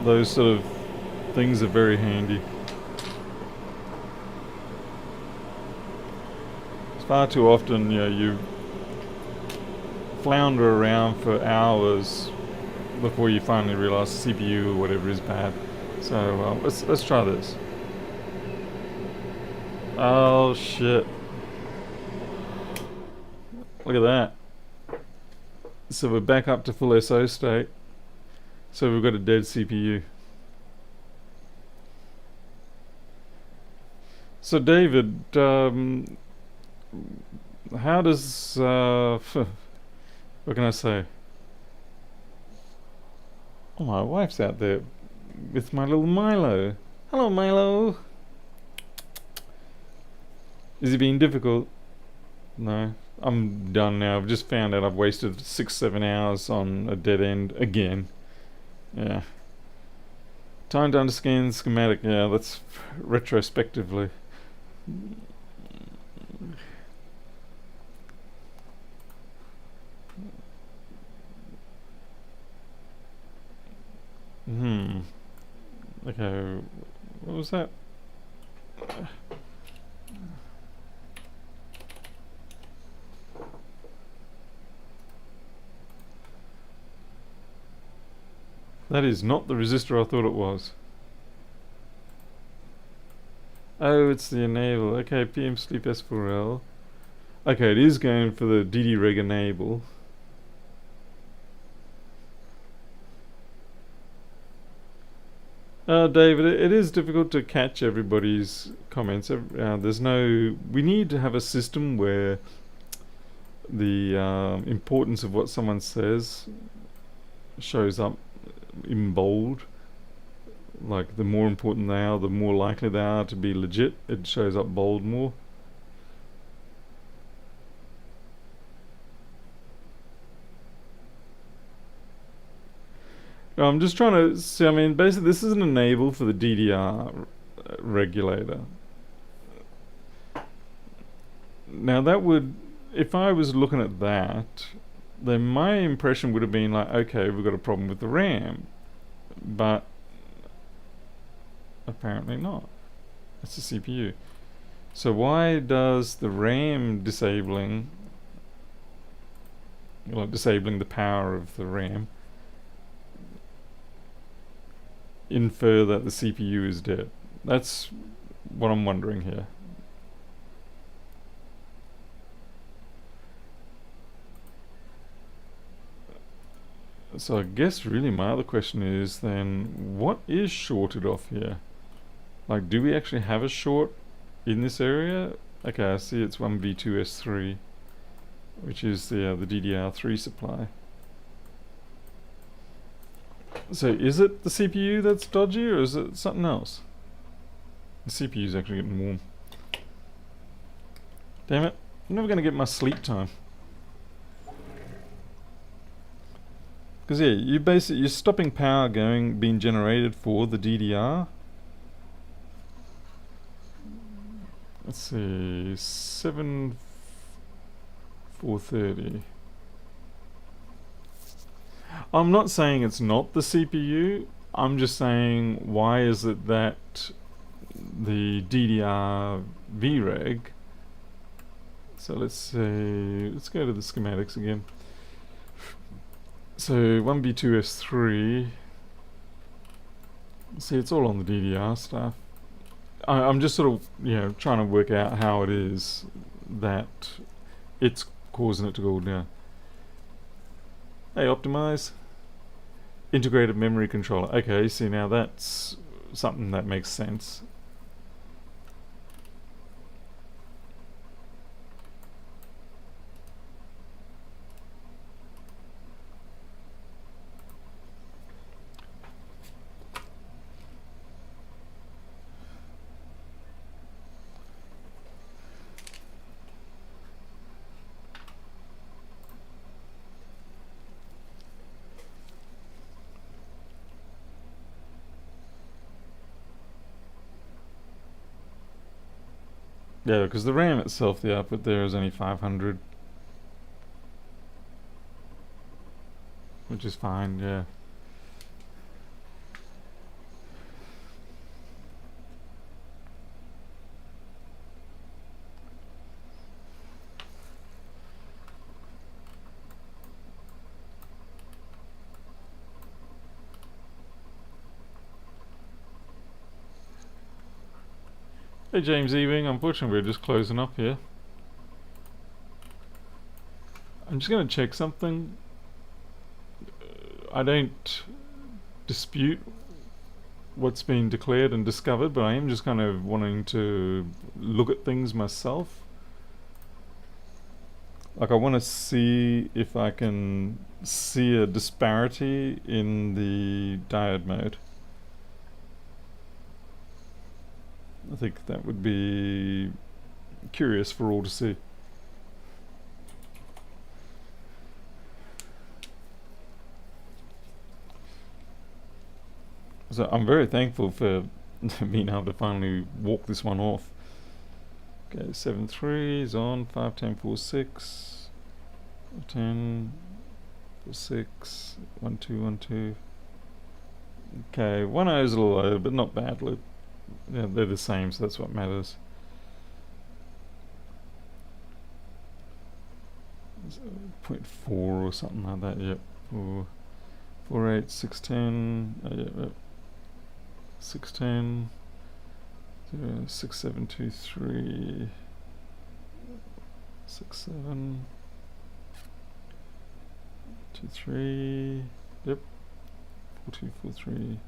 Those sort of things are very handy. It's far too often, you flounder around for hours before you finally realize the CPU or whatever is bad. So let's try this. Oh shit! Look at that. So we're back up to full SO state. So we've got a dead CPU. So David, how does what can I say? Oh, my wife's out there with my little Milo. Hello, Milo. Is he being difficult? No. I'm done now. I've just found out I've wasted 6-7 hours on a dead end again. Yeah. Time to understand the schematic. Yeah, that's retrospectively. Okay, what was that? That is not the resistor I thought it was. Oh, it's the enable. Okay, PM sleep S4L. Okay, it is going for the DD-Reg enable. David, it is difficult to catch everybody's comments. There's no. We need to have a system where the importance of what someone says shows up in bold. Like the more important they are, the more likely they are to be legit. It shows up bold more. I'm just trying to see. I mean, basically, this is an enable for the DDR regulator. Now, that would, if I was looking at that, then my impression would have been like, okay, we've got a problem with the RAM, but apparently not. It's the CPU. So why does the RAM disabling, like disabling the power of the RAM, infer that the CPU is dead? That's what I'm wondering here. So I guess really my other question is then, what is shorted off here? Like, do we actually have a short in this area? Okay, I see it's 1V2S3, which is the DDR3 supply. So is it the CPU that's dodgy, or is it something else? The CPU's actually getting warm. Damn it, I'm never going to get my sleep time. Because yeah, you're stopping power being generated for the DDR. Let's see, 7430. I'm not saying it's not the CPU. I'm just saying, why is it that the DDR VREG? So let's go to the schematics again. So 1B2S3. See, it's all on the DDR stuff. I'm just sort of, trying to work out how it is that it's causing it to go down. Hey, optimize. Integrated memory controller. Okay, see, now that's something that makes sense. Yeah, because the RAM itself, the output there is only 500, which is fine, yeah. Hey James Ewing, unfortunately we're just closing up here. I'm just going to check something. I don't dispute what's been declared and discovered, but I am just kind of wanting to look at things myself. Like, I want to see if I can see a disparity in the diode mode. I think that would be curious for all to see. So I'm very thankful for being able to finally walk this one off. Okay, 7.3 is on, 5.10, 4.6, 10, 4.6, 1.2, 1.2. Okay, 1.0 is a little low, but not badly. Yeah, they're the same, so that's what matters. So 0.4 or something like that, yep. 4.8, 6.10, yep. 610, 6723, 67, 23, yep, 4243,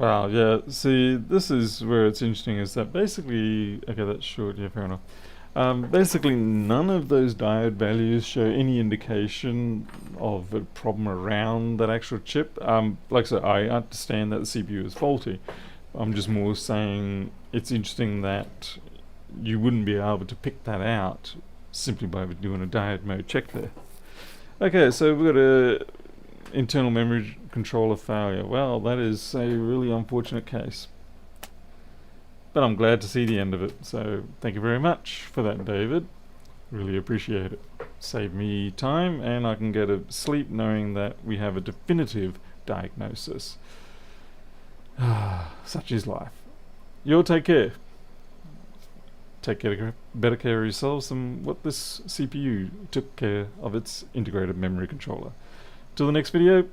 Wow, yeah. See, this is where it's interesting is that basically, okay, that's short, yeah, fair enough. Basically, none of those diode values show any indication of a problem around that actual chip. Like I said, I understand that the CPU is faulty. I'm just more saying it's interesting that you wouldn't be able to pick that out simply by doing a diode mode check there. Okay, so we've got a internal memory controller failure. Well, that is a really unfortunate case. But I'm glad to see the end of it. So thank you very much for that, David. Really appreciate it. Save me time and I can get a sleep knowing that we have a definitive diagnosis. Such is life. You'll take care. Better care of yourselves than what this CPU took care of its integrated memory controller. Till the next video,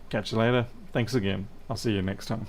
catch you later. Thanks again. I'll see you next time.